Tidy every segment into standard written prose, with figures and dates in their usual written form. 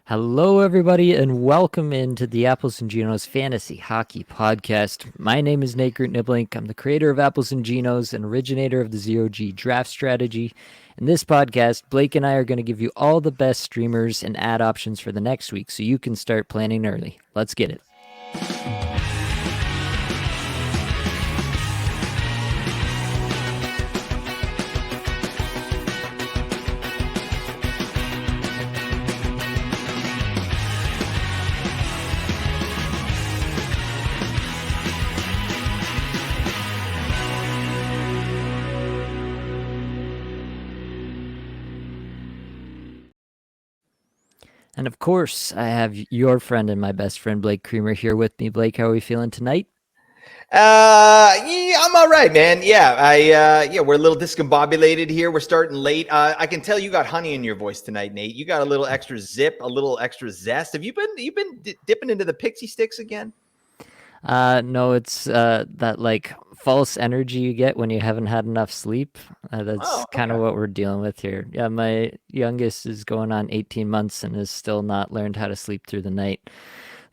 Hello, everybody, and welcome into the Apples and Ginos Fantasy Hockey Podcast. My name is Nate Groot Niblink. I'm the creator of Apples and Ginos and originator of the ZOG draft strategy. In this podcast, Blake and I are going to give you all the best streamers and ad options for the next week so you can start planning early. Let's get it. And of course, I have your friend and my best friend, Blake Creamer, here with me. Blake, how are we feeling tonight? Yeah, I'm all right, man. Yeah, we're a little discombobulated here. We're starting late. I can tell you got honey in your voice tonight, Nate. You got a little extra zip, a little extra zest. Have you been dipping into the pixie sticks again? No, it's that like false energy you get when you haven't had enough sleep. That's Oh, kind of okay. what we're dealing with here. Yeah, my youngest is going on 18 months and has still not learned how to sleep through the night.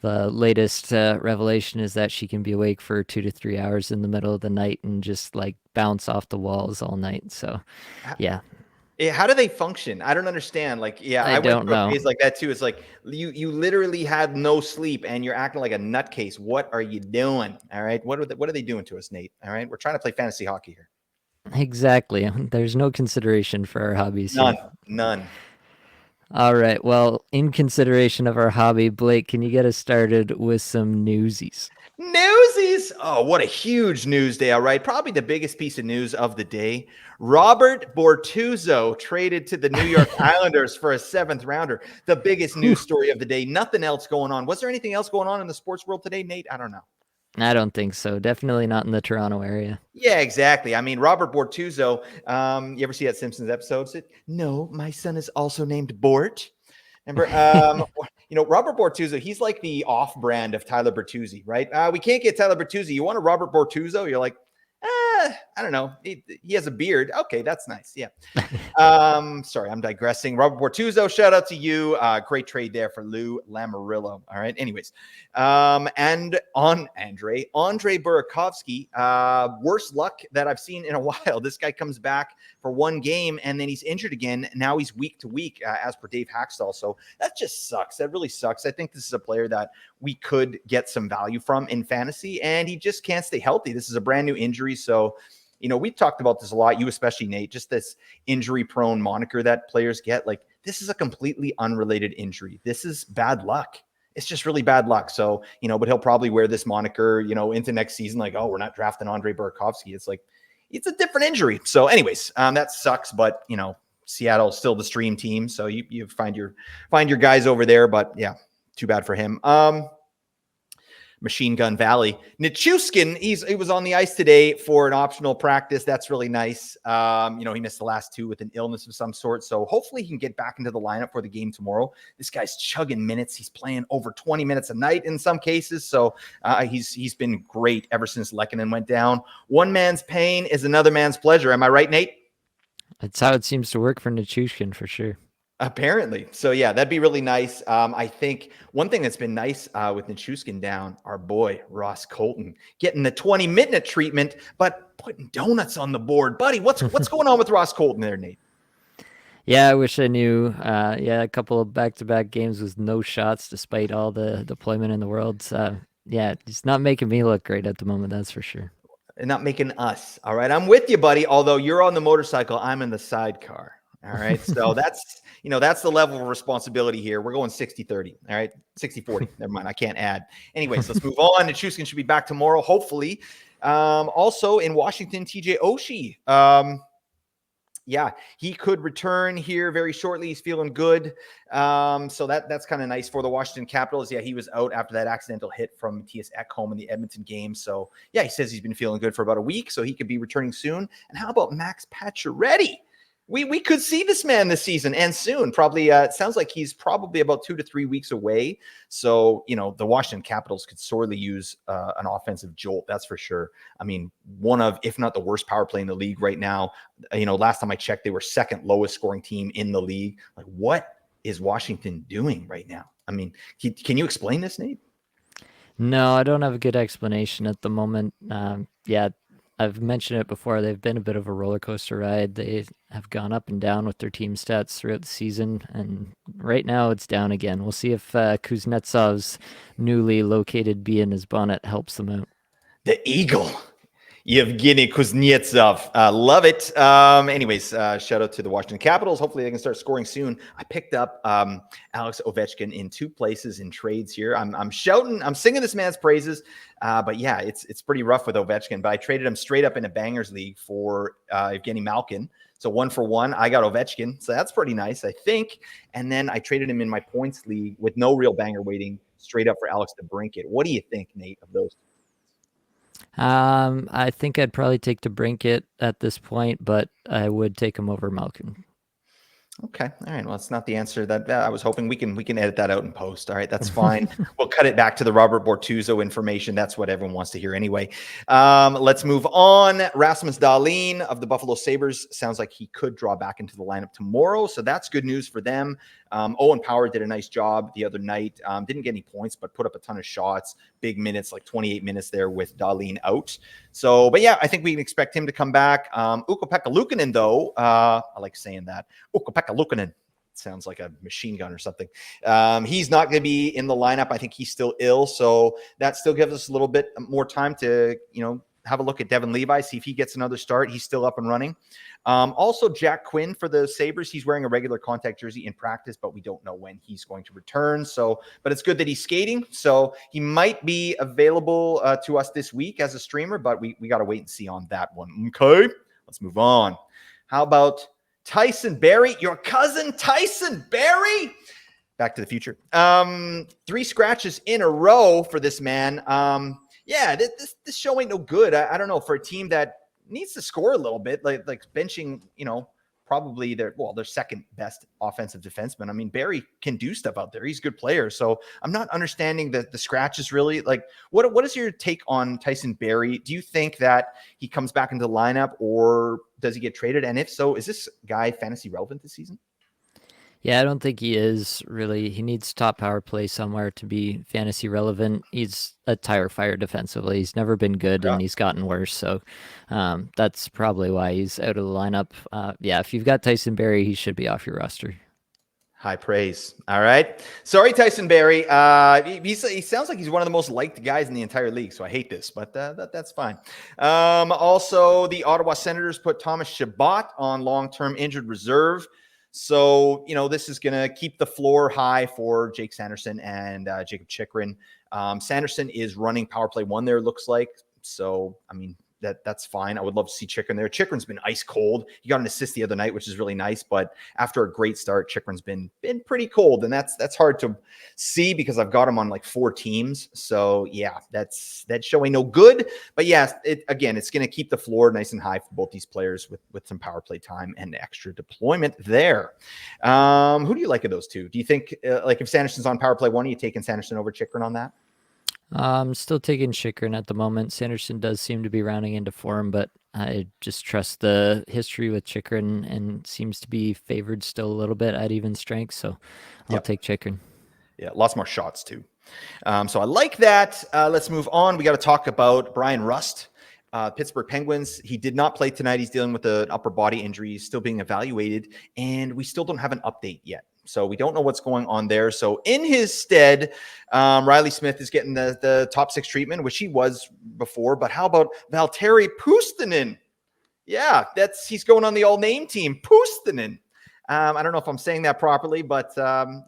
The latest revelation is that she can be awake for 2 to 3 hours in the middle of the night and just like bounce off the walls all night. So, How, yeah, how do they function? I don't understand. Like, yeah, I I went don't through a know. phase like that too. It's like you literally had no sleep and you're acting like a nutcase. What are you doing? All right, what are they doing to us, Nate? All right, we're trying to play fantasy hockey here. Exactly. There's no consideration for our hobbies None, here. none. All right. Well, in consideration of our hobby, Blake, can you get us started with some newsies? Newsies. Oh, what a huge news day. All right. Probably the biggest piece of news of the day. Robert Bortuzzo traded to the New York Islanders for a seventh rounder. The biggest news Whew. story of the day. Nothing else going on. Was there anything else going on in the sports world today, Nate? I don't know. I don't think so. Definitely not in the Toronto area. Yeah, exactly. I mean, Robert Bortuzzo. You ever see that Simpsons episode? No, my son is also named Bort. Remember, Robert Bortuzzo, he's like the off-brand of Tyler Bertuzzi, right? We can't get Tyler Bertuzzi. You want a Robert Bortuzzo? You're like, I don't know. He has a beard. Okay, that's nice. Yeah. Sorry, I'm digressing. Robert Bortuzzo, shout out to you. Great trade there for Lou Lamoriello. All right. Anyways, and on Andre Burakovsky, worst luck that I've seen in a while. This guy comes back for one game and then he's injured again. Now he's week to week, as per Dave Haxtell. So that just sucks. That really sucks. I think this is a player that we could get some value from in fantasy, and he just can't stay healthy. This is a brand new injury. So, we've talked about this a lot, you especially, Nate, just this injury prone moniker that players get. Like, this is a completely unrelated injury. This is bad luck. It's just really bad luck. So, but he'll probably wear this moniker, into next season. Like, oh, we're not drafting Andre Burakovsky. It's like, it's a different injury. So anyways, that sucks. But, Seattle's still the stream team. So you find your guys over there. But yeah, too bad for him. Machine Gun Valley. Nichushkin, he was on the ice today for an optional practice. That's really nice. He missed the last two with an illness of some sort. So hopefully he can get back into the lineup for the game tomorrow. This guy's chugging minutes. He's playing over 20 minutes a night in some cases. So he's been great ever since Lehkonen went down. One man's pain is another man's pleasure. Am I right, Nate? That's how it seems to work for Nichushkin for sure. Apparently. So, yeah, that'd be really nice. I think one thing that's been nice with Nichushkin down, our boy, Ross Colton, getting the 20-minute treatment, but putting donuts on the board. Buddy, what's going on with Ross Colton there, Nate? Yeah, I wish I knew. A couple of back-to-back games with no shots despite all the deployment in the world. Yeah, it's not making me look great at the moment, that's for sure. And not making us. All right. I'm with you, buddy. Although you're on the motorcycle, I'm in the sidecar. All right. So that's the level of responsibility here. We're going 60-30. All right. 60-40. Never mind. I can't add. Anyways, let's move on. Nichushkin should be back tomorrow, hopefully. Also in Washington, TJ Oshie. Yeah, he could return here very shortly. He's feeling good. So that's kind of nice for the Washington Capitals. Yeah, he was out after that accidental hit from Matthias Ekholm in the Edmonton game. So, yeah, he says he's been feeling good for about a week, so he could be returning soon. And how about Max Pacioretty? We could see this man this season and soon. Probably, it sounds like he's probably about 2 to 3 weeks away. So, the Washington Capitals could sorely use an offensive jolt. That's for sure. I mean, one of, if not the worst power play in the league right now. Last time I checked, they were second lowest scoring team in the league. Like, what is Washington doing right now? I mean, can you explain this, Nate? No, I don't have a good explanation at the moment. Yeah, I've mentioned it before. They've been a bit of a roller coaster ride. They have gone up and down with their team stats throughout the season, and right now it's down again. We'll see if Kuznetsov's newly located bee in his bonnet helps them out. The Eagle. Yevgeny Kuznetsov. Love it. Anyways, shout out to the Washington Capitals. Hopefully they can start scoring soon. I picked up Alex Ovechkin in 2 places in trades here. I'm shouting, I'm singing this man's praises. But yeah, it's pretty rough with Ovechkin. But I traded him straight up in a bangers league for Evgeny Malkin. So 1-for-1, I got Ovechkin. So that's pretty nice, I think. And then I traded him in my points league with no real banger waiting straight up for Alex DeBrincat. What do you think, Nate, of those? I think I'd probably take DeBrincat at this point, but I would take him over Malkin. Okay. All right. Well, it's not the answer that I was hoping. We can edit that out in post. All right. That's fine. We'll cut it back to the Robert Bortuzzo information. That's what everyone wants to hear anyway. Let's move on. Rasmus Dahlin of the Buffalo Sabres sounds like he could draw back into the lineup tomorrow. So that's good news for them. Owen Power did a nice job the other night. Didn't get any points, but put up a ton of shots, big minutes, like 28 minutes there with Dahlin out. So, but yeah, I think we can expect him to come back. Ukko-Pekka Luukkonen, though, I like saying that. Ukko-Pekka Luukkonen sounds like a machine gun or something. He's not going to be in the lineup. I think he's still ill. So that still gives us a little bit more time to, have a look at Devin Levi, see if he gets another start. He's still up and running. Also, Jack Quinn for the Sabres. He's wearing a regular contact jersey in practice, but we don't know when he's going to return. So, but it's good that he's skating. So he might be available to us this week as a streamer, but we got to wait and see on that one. Okay, let's move on. How about Tyson Barrie, your cousin Tyson Barrie? Back to the Future. 3 scratches in a row for this man. Yeah, this show ain't no good. I don't know, for a team that needs to score a little bit, like benching, probably their second best offensive defenseman. I mean, Barrie can do stuff out there. He's a good player. So I'm not understanding the scratches really. Like, what is your take on Tyson Barrie? Do you think that he comes back into the lineup, or does he get traded? And if so, is this guy fantasy relevant this season? Yeah, I don't think he is really. He needs top power play somewhere to be fantasy relevant. He's a tire fire defensively. He's never been good, and he's gotten worse. So that's probably why he's out of the lineup. Yeah, if you've got Tyson Barrie, he should be off your roster. High praise. All right. Sorry, Tyson Barrie. He sounds like he's one of the most liked guys in the entire league, so I hate this, but that's fine. Also, the Ottawa Senators put Thomas Chabot on long-term injured reserve. So, this is going to keep the floor high for Jake Sanderson and Jacob Chychrun. Sanderson is running power play 1 there, looks like. So, I mean, that's fine. I would love to see Chychrun there. Chychrun's been ice cold. He got an assist the other night, which is really nice. But after a great start, Chychrun's been pretty cold, and that's hard to see because I've got him on like 4 teams. So yeah, that's showing no good. But yeah, it's going to keep the floor nice and high for both these players with some power play time and extra deployment there. Who do you like of those two? Do you think like if Sanderson's on power play 1, are you taking Sanderson over Chychrun on that? I'm still taking Chychrun at the moment. Sanderson does seem to be rounding into form, but I just trust the history with Chychrun and seems to be favored still a little bit at even strength. So I'll take Chychrun. Yeah, lots more shots too. So I like that. Let's move on. We got to talk about Brian Rust. Pittsburgh Penguins. He did not play tonight. He's dealing with an upper body injury. He's still being evaluated, and we still don't have an update yet. So we don't know what's going on there. So in his stead, Riley Smith is getting the top 6 treatment, which he was before. But how about Valtteri Puustinen? Yeah, he's going on the all-name team. Puustinen. I don't know if I'm saying that properly, but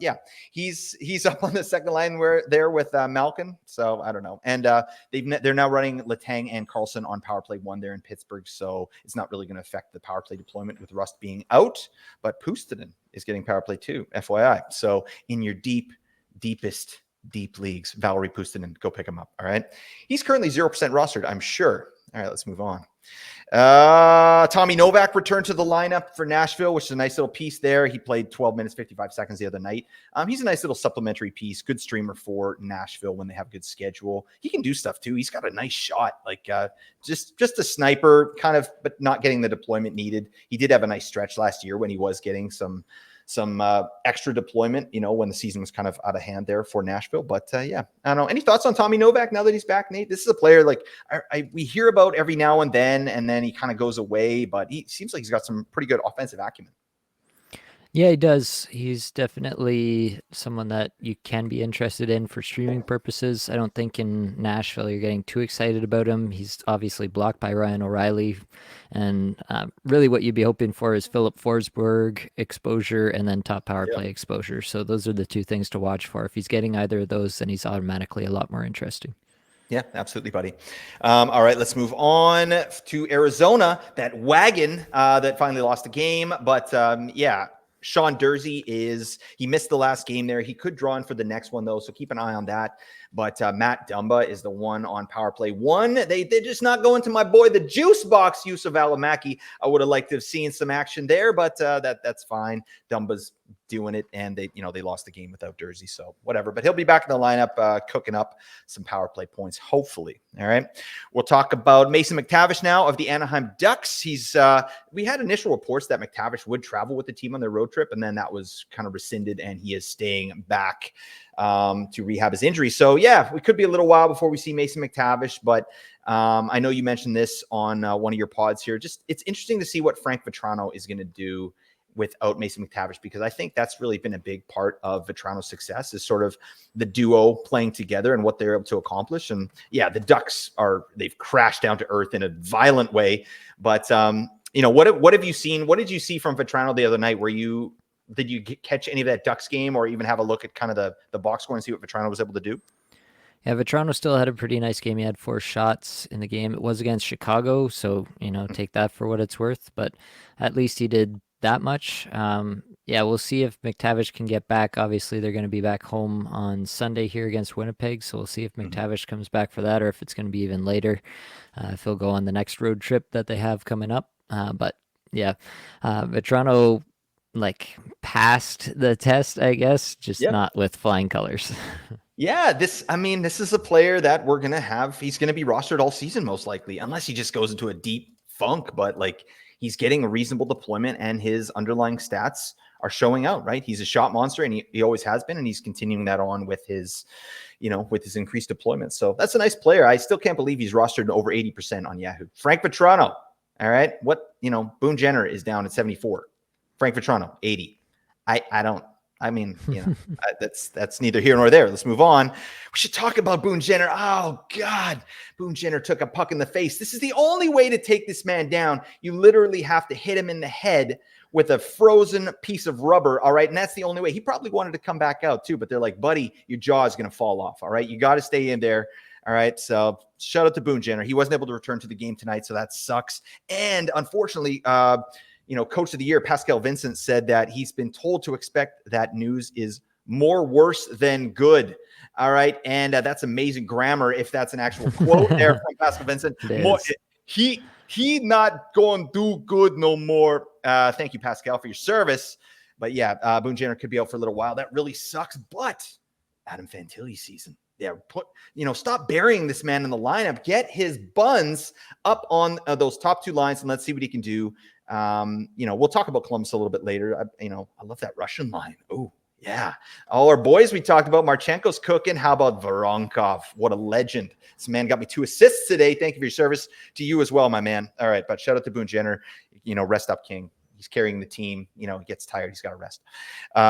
yeah, he's up on the second line there with Malkin. So I don't know. And they're now running Letang and Carlson on power play 1 there in Pittsburgh. So it's not really going to affect the power play deployment with Rust being out. But Puustinen is getting power play 2, FYI. So in your deepest leagues, Valerie Puustinen, go pick him up. All right. He's currently 0% rostered, I'm sure. All right, let's move on. Tommy Novak returned to the lineup for Nashville, which is a nice little piece there. He played 12 minutes, 55 seconds the other night. He's a nice little supplementary piece, good streamer for Nashville when they have a good schedule. He can do stuff too. He's got a nice shot, like just a sniper kind of, but not getting the deployment needed. He did have a nice stretch last year when he was getting some some extra deployment, when the season was kind of out of hand there for Nashville. But yeah, I don't know. Any thoughts on Tommy Novak now that he's back, Nate? This is a player like we hear about every now and then he kind of goes away, but he seems like he's got some pretty good offensive acumen. Yeah, he does. He's definitely someone that you can be interested in for streaming purposes. I don't think in Nashville you're getting too excited about him. He's obviously blocked by Ryan O'Reilly. And really what you'd be hoping for is Philip Forsberg exposure and then top power play exposure. So those are the two things to watch for. If he's getting either of those, then he's automatically a lot more interesting. Yeah, absolutely, buddy. All right, let's move on to Arizona, that wagon that finally lost the game. But yeah, Sean Durzi he missed the last game there. He could draw in for the next one, though, so keep an eye on that. But Matt Dumba is the one on power play one. They're just not going to my boy, the juice box, Yusuf Alamaki. I would have liked to have seen some action there, but that's fine. Dumba's doing it, and they lost the game without Durzi, so whatever. But he'll be back in the lineup, cooking up some power play points, hopefully. All right, we'll talk about Mason McTavish now of the Anaheim Ducks. We had initial reports that McTavish would travel with the team on their road trip, and then that was kind of rescinded, and he is staying back to rehab his injury. So yeah, we could be a little while before we see Mason McTavish, but I know you mentioned this on one of your pods here. Just it's interesting to see what Frank Vatrano is going to do without Mason McTavish, because I think that's really been a big part of Vatrano's success is sort of the duo playing together and what they're able to accomplish. And yeah, the Ducks they've crashed down to earth in a violent way. But what have you seen? What did you see from Vatrano the other night? Did you catch any of that Ducks game or even have a look at kind of the box score and see what Vatrano was able to do? Yeah, Vatrano still had a pretty nice game. He had 4 shots in the game. It was against Chicago, so, take that for what it's worth. But at least he did that much. Yeah, we'll see if McTavish can get back. Obviously, they're going to be back home on Sunday here against Winnipeg, so we'll see if McTavish comes back for that or if it's going to be even later. If he'll go on the next road trip that they have coming up. But yeah, Vatrano passed the test, I guess, just not with flying colors. Yeah, this is a player that we're going to have. He's going to be rostered all season, most likely, unless he just goes into a deep funk. But he's getting a reasonable deployment and his underlying stats are showing out, right? He's a shot monster and he always has been. And he's continuing that on with his, with his increased deployment. So that's a nice player. I still can't believe he's rostered over 80% on Yahoo. Frank Vatrano. All right. Boone Jenner is down at 74. Frank Vatrano, 80. That's neither here nor there. Let's move on. We should talk about Boone Jenner. Oh, God. Boone Jenner took a puck in the face. This is the only way to take this man down. You literally have to hit him in the head with a frozen piece of rubber, all right? And that's the only way. He probably wanted to come back out, too, but they're like, buddy, your jaw is going to fall off, all right? You got to stay in there, all right? So shout out to Boone Jenner. He wasn't able to return to the game tonight, so that sucks. And unfortunately, Coach of the Year, Pascal Vincent, said that he's been told to expect that news is more worse than good. All right. And that's amazing grammar. If that's an actual quote there from Pascal Vincent, he not going to do good no more. Thank you, Pascal, for your service. But yeah, Boone Jenner could be out for a little while. That really sucks. But Adam Fantilli's season. Yeah, stop burying this man in the lineup. Get his buns up on those top 2 lines and let's see what he can do. We'll talk about Columbus a little bit later. I love that Russian line. Oh, yeah. All our boys we talked about. Marchenko's cooking. How about Voronkov? What a legend. This man got me 2 assists today. Thank you for your service. To you as well, my man. All right, but shout out to Boone Jenner. Rest up, King. He's carrying the team. He gets tired. He's got to rest. We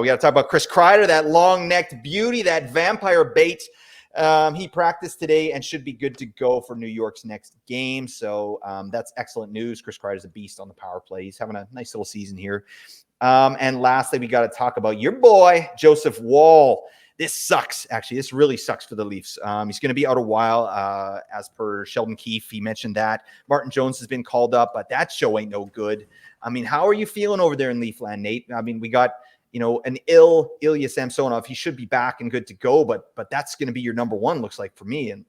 got to talk about Chris Kreider, that long-necked beauty, that vampire bait. He practiced today and should be good to go for New York's next game. So that's excellent news. Chris Kreider is a beast on the power play. He's having a nice little season here. And lastly, we got to talk about your boy, Joseph Wall. This sucks, actually. This really sucks for the Leafs. He's going to be out a while, as per Sheldon Keefe. He mentioned that. Martin Jones has been called up, but that show ain't no good. How are you feeling over there in Leafland, Nate? We got an Ilya Samsonov. He should be back and good to go, but that's going to be your number one, looks like, for me. And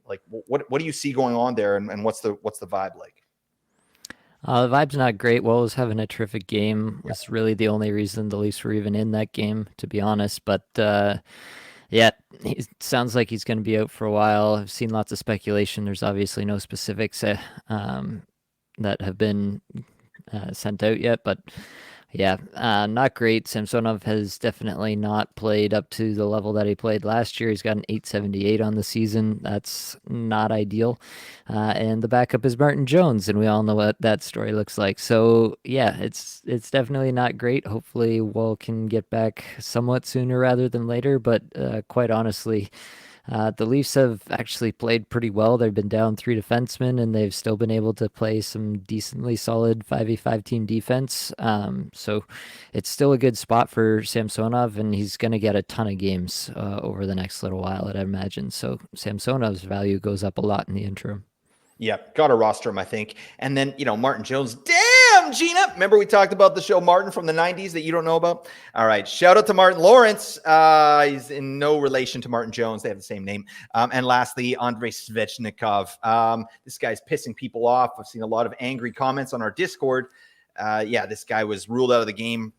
what do you see going on there, and what's the vibe like? The vibe's not great. Well, was having a terrific game. Was really the only reason the Leafs were even in that game, to be honest. But yeah, it sounds like he's going to be out for a while. I've seen lots of speculation. There's obviously no specifics that have been sent out yet, but Yeah, not great. Samsonov has definitely not played up to the level that he played last year. He's got an 878 on the season. That's not ideal. And the backup is Martin Jones, and we all know what that story looks like. So yeah, it's definitely not great. Hopefully, Wall can get back somewhat sooner rather than later. But quite honestly, the Leafs have actually played pretty well. They've been down three defensemen, and they've still been able to play some decently solid 5v5 team defense. So it's still a good spot for Samsonov, and he's going to get a ton of games over the next little while, I'd imagine. So Samsonov's value goes up a lot in the interim. Yep, got to roster him, I think. And then, Martin Jones. Damn, Gina. Remember we talked about the show Martin from the 90s that you don't know about? All right, shout out to Martin Lawrence. He's in no relation to Martin Jones. They have the same name. And lastly, Andrei Svechnikov. This guy's pissing people off. I've seen a lot of angry comments on our Discord. This guy was ruled out of the game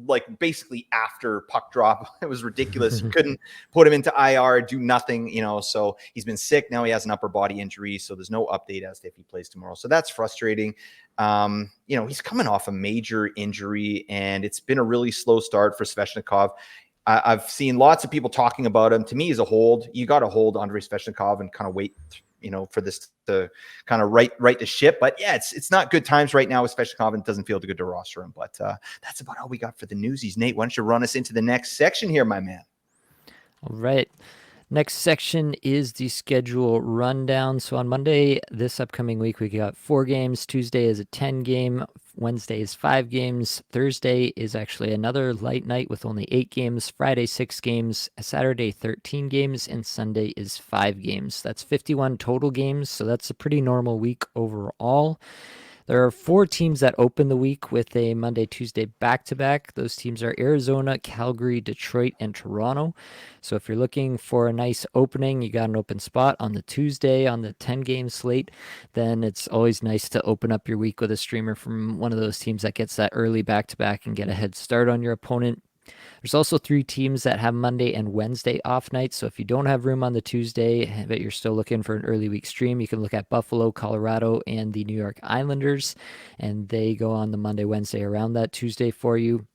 like basically after puck drop. It was ridiculous. Couldn't put him into IR, do nothing, so he's been sick. Now he has an upper body injury. So there's no update as to if he plays tomorrow. So that's frustrating. He's coming off a major injury and it's been a really slow start for Svechnikov. I've seen lots of people talking about him. To me, he's a hold. You got to hold Andrei Svechnikov and kind of wait for this to kind of right the ship. But yeah, it's not good times right now, especially Svechnikov. Doesn't feel good to roster him. But that's about all we got for the newsies. Nate, why don't you run us into the next section here, my man? All right. Next section is the schedule rundown. So on Monday, this upcoming week, we got 4 games. Tuesday is a 10 game. Wednesday is 5 games. Thursday is actually another light night with only 8 games. Friday, 6 games. Saturday, 13 games. And Sunday is 5 games. That's 51 total games. So that's a pretty normal week overall. There are 4 teams that open the week with a Monday, Tuesday back-to-back. Those teams are Arizona, Calgary, Detroit, and Toronto. So if you're looking for a nice opening, you got an open spot on the Tuesday on the 10-game slate, then it's always nice to open up your week with a streamer from one of those teams that gets that early back-to-back and get a head start on your opponent. There's also 3 teams that have Monday and Wednesday off nights. So if you don't have room on the Tuesday, but you're still looking for an early week stream, you can look at Buffalo, Colorado, and the New York Islanders. And they go on the Monday, Wednesday around that Tuesday for you.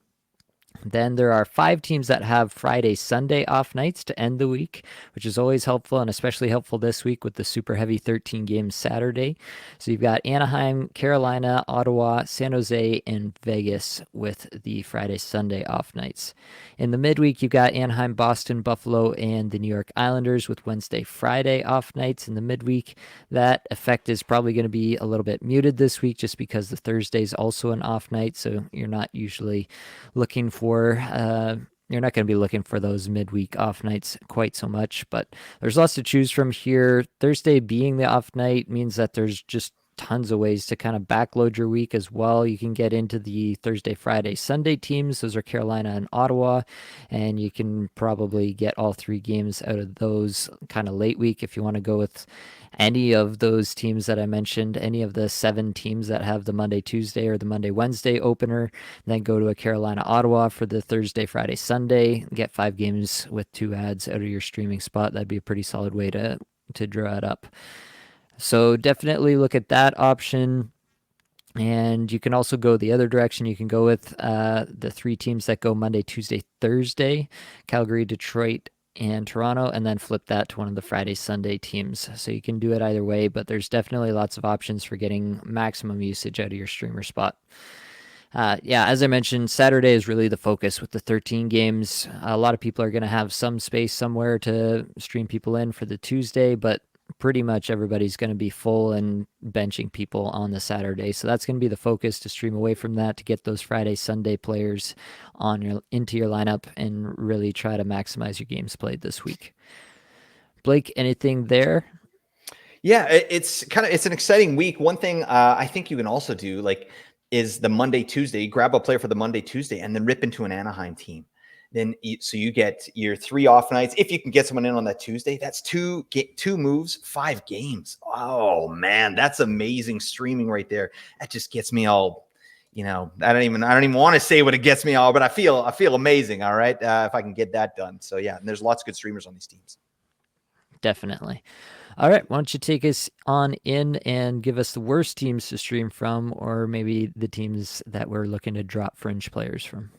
Then there are 5 teams that have Friday, Sunday off nights to end the week, which is always helpful and especially helpful this week with the super heavy 13 games Saturday. So you've got Anaheim, Carolina, Ottawa, San Jose, and Vegas with the Friday, Sunday off nights. In the midweek, you've got Anaheim, Boston, Buffalo, and the New York Islanders with Wednesday, Friday off nights in the midweek. That effect is probably going to be a little bit muted this week just because the Thursday is also an off night, so you're not usually looking for you're not going to be looking for those midweek off nights quite so much, but there's lots to choose from here. Thursday being the off night means that there's just tons of ways to kind of backload your week as well. You can get into the Thursday, Friday, Sunday teams. Those are Carolina and Ottawa, and you can probably get all 3 games out of those kind of late week if you want to go with any of those teams that I mentioned, any of the 7 teams that have the Monday, Tuesday, or the Monday, Wednesday opener. Then go to a Carolina, Ottawa for the Thursday, Friday, Sunday. Get 5 games with 2 ads out of your streaming spot. That'd be a pretty solid way to draw it up. So definitely look at that option. And you can also go the other direction. You can go with the 3 teams that go Monday, Tuesday, Thursday, Calgary, Detroit, and Toronto, and then flip that to one of the Friday, Sunday teams. So you can do it either way, but there's definitely lots of options for getting maximum usage out of your streamer spot. As I mentioned, Saturday is really the focus with the 13 games. A lot of people are going to have some space somewhere to stream people in for the Tuesday, but pretty much everybody's going to be full and benching people on the Saturday. So that's going to be the focus, to stream away from that, to get those Friday, Sunday players into your lineup and really try to maximize your games played this week. Blake, anything there? Yeah, it's an exciting week. One thing I think you can also do is the Monday, Tuesday, grab a player for the Monday, Tuesday, and then rip into an Anaheim team. Then so you get your 3 off nights. If you can get someone in on that Tuesday, that's 2 moves, 5 games. Oh man, that's amazing streaming right there. That just gets me all, I don't even want to say what it gets me all, but I feel amazing. All right, if I can get that done. So yeah, and there's lots of good streamers on these teams. Definitely. All right, why don't you take us on in and give us the worst teams to stream from, or maybe the teams that we're looking to drop fringe players from?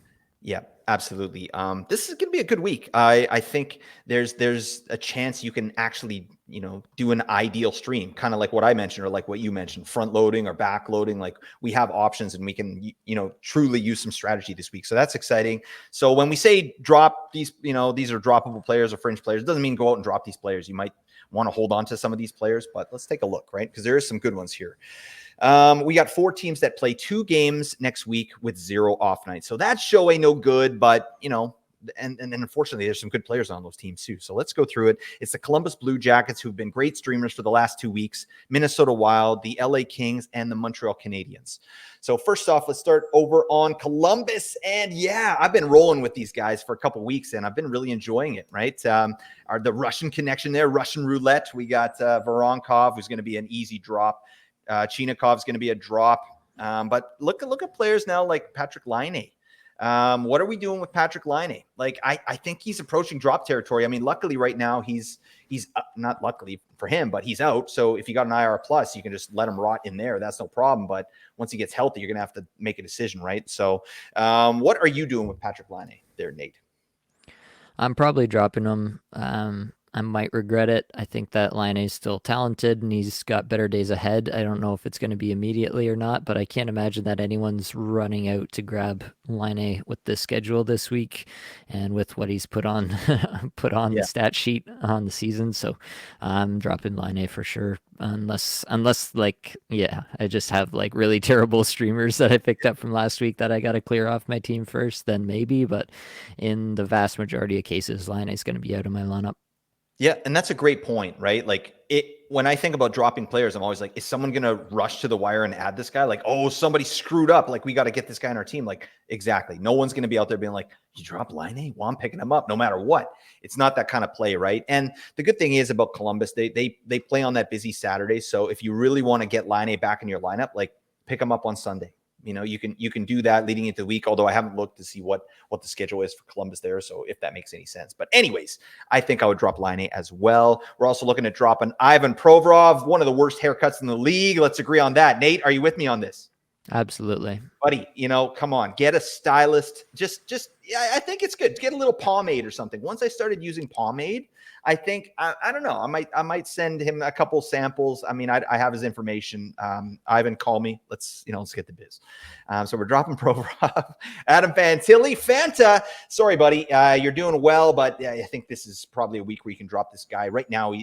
Yeah, absolutely. This is going to be a good week. I think there's a chance you can actually do an ideal stream, kind of like what I mentioned or like what you mentioned, front loading or back loading. Like we have options and we can truly use some strategy this week. So that's exciting. So when we say drop these, these are droppable players or fringe players, it doesn't mean go out and drop these players. You might want to hold on to some of these players, but let's take a look, right? Because there is some good ones here. We got 4 teams that play 2 games next week with 0 off nights. So that show ain't no good, but and unfortunately, there's some good players on those teams too. So let's go through it. It's the Columbus Blue Jackets, who've been great streamers for the last 2 weeks, Minnesota Wild, the LA Kings, and the Montreal Canadiens. So first off, let's start over on Columbus. And yeah, I've been rolling with these guys for a couple weeks, and I've been really enjoying it, right? Are the Russian connection there, Russian roulette. We got Voronkov, who's going to be an easy drop. Chinakov's going to be a drop. But look at players now like Patrick Laine. What are we doing with Patrick Laine? Like, I think he's approaching drop territory. I mean, luckily right now he's not luckily for him, but he's out. So if you got an IR plus, you can just let him rot in there. That's no problem. But once he gets healthy, you're going to have to make a decision, right? So what are you doing with Patrick Laine there, Nate? I'm probably dropping him. I might regret it. I think that Line is still talented and he's got better days ahead. I don't know if it's going to be immediately or not, but I can't imagine that anyone's running out to grab Line with the schedule this week and with what he's put on the Yeah. stat sheet on the season. So I'm dropping Line for sure. Unless like, yeah, I just have like really terrible streamers that I picked up from last week that I got to clear off my team first, then maybe. But in the vast majority of cases, Line is going to be out of my lineup. Yeah, and that's a great point, right? Like when I think about dropping players, I'm always like, is someone going to rush to the wire and add this guy? Like, oh, somebody screwed up. Like, we got to get this guy on our team. Like, exactly. No one's going to be out there being like, you drop Laine? Well, I'm picking him up no matter what. It's not that kind of play, right? And the good thing is about Columbus, they play on that busy Saturday. So if you really want to get Laine back in your lineup, like pick him up on Sunday. You can do that leading into the week, although I haven't looked to see what the schedule is for Columbus there. So if that makes any sense. But anyways, I think I would drop Laine as well. We're also looking at dropping Ivan Provorov, one of the worst haircuts in the league. Let's agree on that. Nate, are you with me on this? Absolutely. Buddy, come on, get a stylist. Yeah, I think it's good. Get a little pomade or something. Once I started using pomade, I think I don't know. I might send him a couple samples. I mean, I have his information. Ivan, call me. Let's get the biz. So we're dropping Provorov. Adam Fantilli, Fanta. Sorry, buddy. You're doing well, but I think this is probably a week where you can drop this guy. Right now,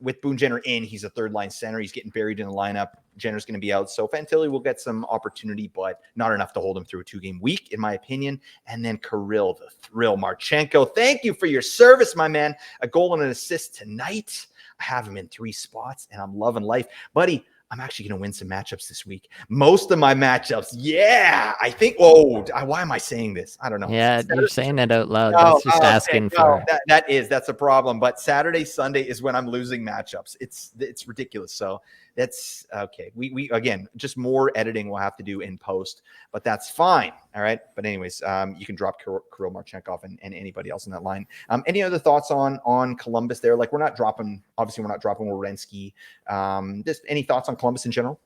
with Boone Jenner in, he's a third line center. He's getting buried in the lineup. Jenner's going to be out. So Fantilli will get some opportunity, but not enough to hold him through a 2-game week, in my opinion. And then Kirill, the thrill, Marchenko. Thank you for your service, my man. A goal and an assist tonight. I have him in 3 spots, and I'm loving life. Buddy, I'm actually going to win some matchups this week. Most of my matchups. Yeah, I think. Oh, why am I saying this? I don't know. Yeah, you're saying it out loud. No, That's just asking for. That's a problem. But Saturday, Sunday is when I'm losing matchups. It's ridiculous. So that's okay. We again, just more editing we'll have to do in post, but that's fine. All right. But anyways, you can drop Kirill Marchenkov and anybody else in that line. Any other thoughts on Columbus there? Like we're not dropping Werenski. Just any thoughts on Columbus in general?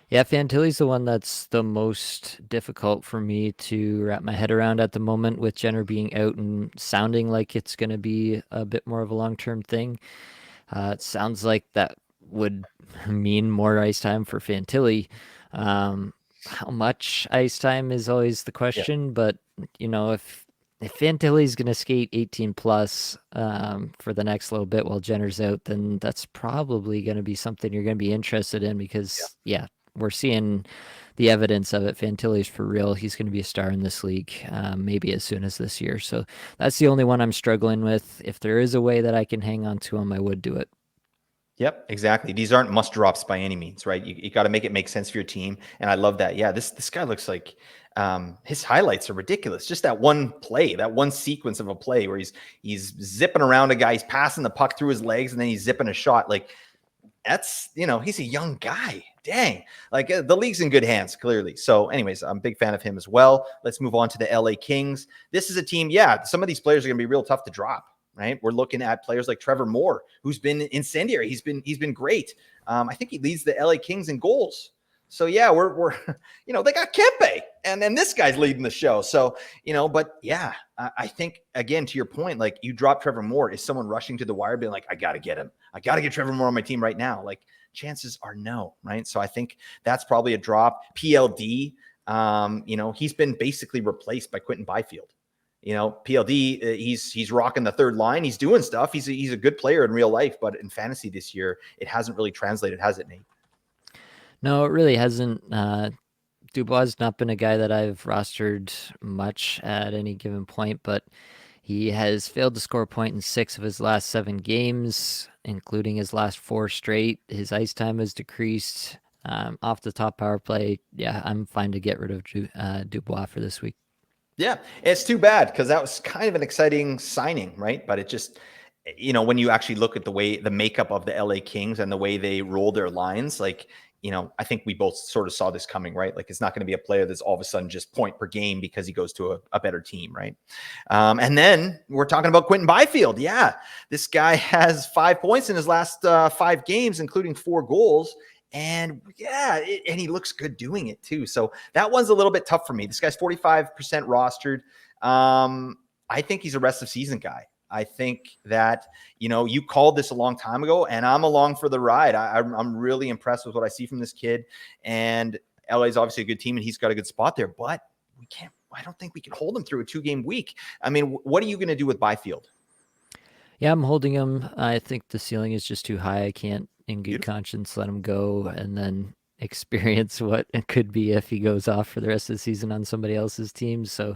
Yeah, Fantilli's the one that's the most difficult for me to wrap my head around at the moment, with Jenner being out and sounding like it's going to be a bit more of a long-term thing. It sounds like that would mean more ice time for Fantilli. How much ice time is always the question, but if Fantilli's going to skate 18 plus for the next little bit while Jenner's out, then that's probably going to be something you're going to be interested in because, yeah, we're seeing the evidence of it. Fantilli's for real. He's going to be a star in this league, maybe as soon as this year. So that's the only one I'm struggling with. If there is a way that I can hang on to him, I would do it. Yep, exactly. These aren't must drops by any means, right? You got to make it make sense for your team. And I love that. Yeah, this guy looks like his highlights are ridiculous. Just that one play, that one sequence of a play where he's zipping around a guy, he's passing the puck through his legs, and then he's zipping a shot. Like that's, he's a young guy. Dang. Like the league's in good hands, clearly. So anyways, I'm a big fan of him as well. Let's move on to the LA Kings. This is a team. Yeah, some of these players are going to be real tough to drop. right? We're looking at players like Trevor Moore, who's been incendiary. He's been great. I think he leads the LA Kings in goals. So yeah, we're they got Kempe, and then this guy's leading the show. So but yeah, I think again to your point, like you drop Trevor Moore, is someone rushing to the wire being like, I got to get him, I got to get Trevor Moore on my team right now? Like chances are no, right? So I think that's probably a drop. PLD, he's been basically replaced by Quentin Byfield. PLD, he's rocking the third line. He's doing stuff. He's a good player in real life, but in fantasy this year, it hasn't really translated, has it, Nate? No, it really hasn't. Dubois has not been a guy that I've rostered much at any given point, but he has failed to score a point in 6 of his last 7 games, including his last 4 straight. His ice time has decreased. Off the top power play, yeah, I'm fine to get rid of Dubois for this week. Yeah, it's too bad because that was kind of an exciting signing, right? But it just, when you actually look at the makeup of the LA Kings and the way they roll their lines, like, I think we both sort of saw this coming, right? Like it's not going to be a player that's all of a sudden just point per game because he goes to a better team, right? And then we're talking about Quentin Byfield. Yeah, this guy has 5 points in his last 5 games, including 4 goals. And yeah, and he looks good doing it too. So that one's a little bit tough for me. This guy's 45% rostered. I think he's a rest of season guy. I think that, you called this a long time ago, and I'm along for the ride. I'm really impressed with what I see from this kid. And LA is obviously a good team, and he's got a good spot there. But I don't think we can hold him through a 2-game week. I mean, what are you going to do with Byfield? Yeah, I'm holding him. I think the ceiling is just too high. I can't, in good Beautiful. conscience, let him go and then experience what it could be if he goes off for the rest of the season on somebody else's team. So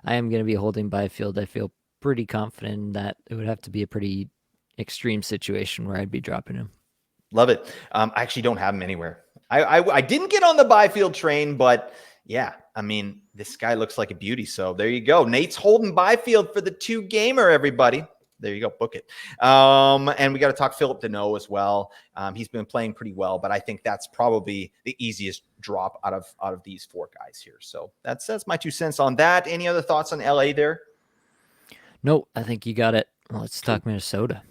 I am going to be holding Byfield. I feel pretty confident that it would have to be a pretty extreme situation where I'd be dropping him. Love it. I actually don't have him anywhere. I didn't get on the Byfield train, but yeah, I mean, this guy looks like a beauty. So there you go. Nate's holding Byfield for the 2-gamer, everybody. There you go. Book it. And we got to talk Philip Deneau as well. He's been playing pretty well, but I think that's probably the easiest drop out of these 4 guys here. So that's my 2 cents on that. Any other thoughts on LA there? No, I think you got it. Let's Cool. talk Minnesota.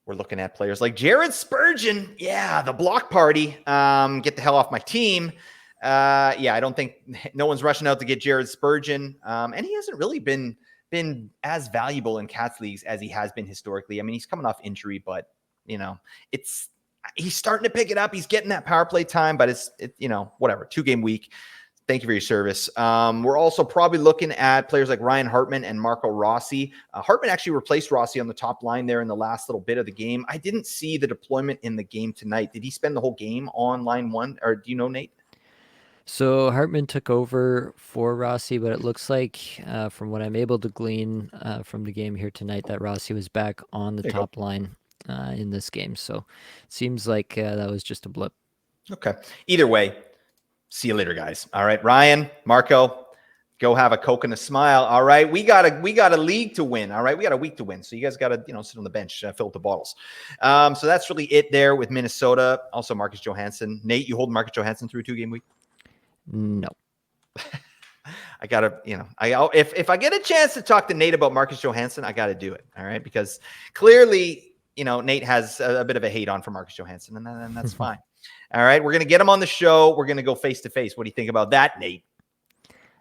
We're looking at players like Jared Spurgeon. Yeah, the block party. Get the hell off my team. I don't think no one's rushing out to get Jared Spurgeon. And he hasn't really been as valuable in Cats leagues as he has been historically. I mean, he's coming off injury, but he's starting to pick it up. He's getting that power play time, but it's whatever. 2-game week. Thank you for your service. We're also probably looking at players like Ryan Hartman and Marco Rossi. Hartman actually replaced Rossi on the top line there in the last little bit of the game. I didn't see the deployment in the game tonight. Did he spend the whole game on line 1? Or do you know, Nate? So Hartman took over for Rossi, but it looks like, from what I'm able to glean from the game here tonight, that Rossi was back on the top line in this game. So it seems like that was just a blip. Okay. Either way, see you later, guys. All right, Ryan, Marco, go have a Coke and a smile. All right, we got a league to win. All right, we got a week to win, so you guys got to sit on the bench, fill up the bottles. So that's really it there with Minnesota. Also, Marcus Johansson. Nate, you hold Marcus Johansson through a 2-game week? No. I gotta, if I get a chance to talk to Nate about Marcus Johansson, I gotta do it. All right, because clearly, Nate has a bit of a hate on for Marcus Johansson, and that's fine. All right, we're gonna get him on the show. We're gonna go face to face. What do you think about that, Nate?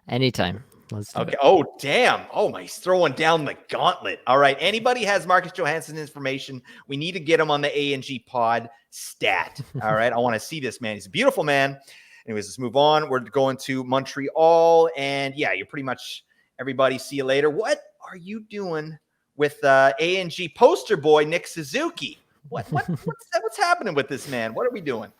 Anytime. Let's do it. Oh, damn. Oh, my, he's throwing down the gauntlet. All right. Anybody has Marcus Johansson information, we need to get him on the A&G pod stat. All right. I want to see this, man. He's a beautiful man. Anyways, let's move on. We're going to Montreal. And yeah, you're pretty much everybody. See you later. What are you doing with A&G poster boy, Nick Suzuki? What's happening with this man? What are we doing?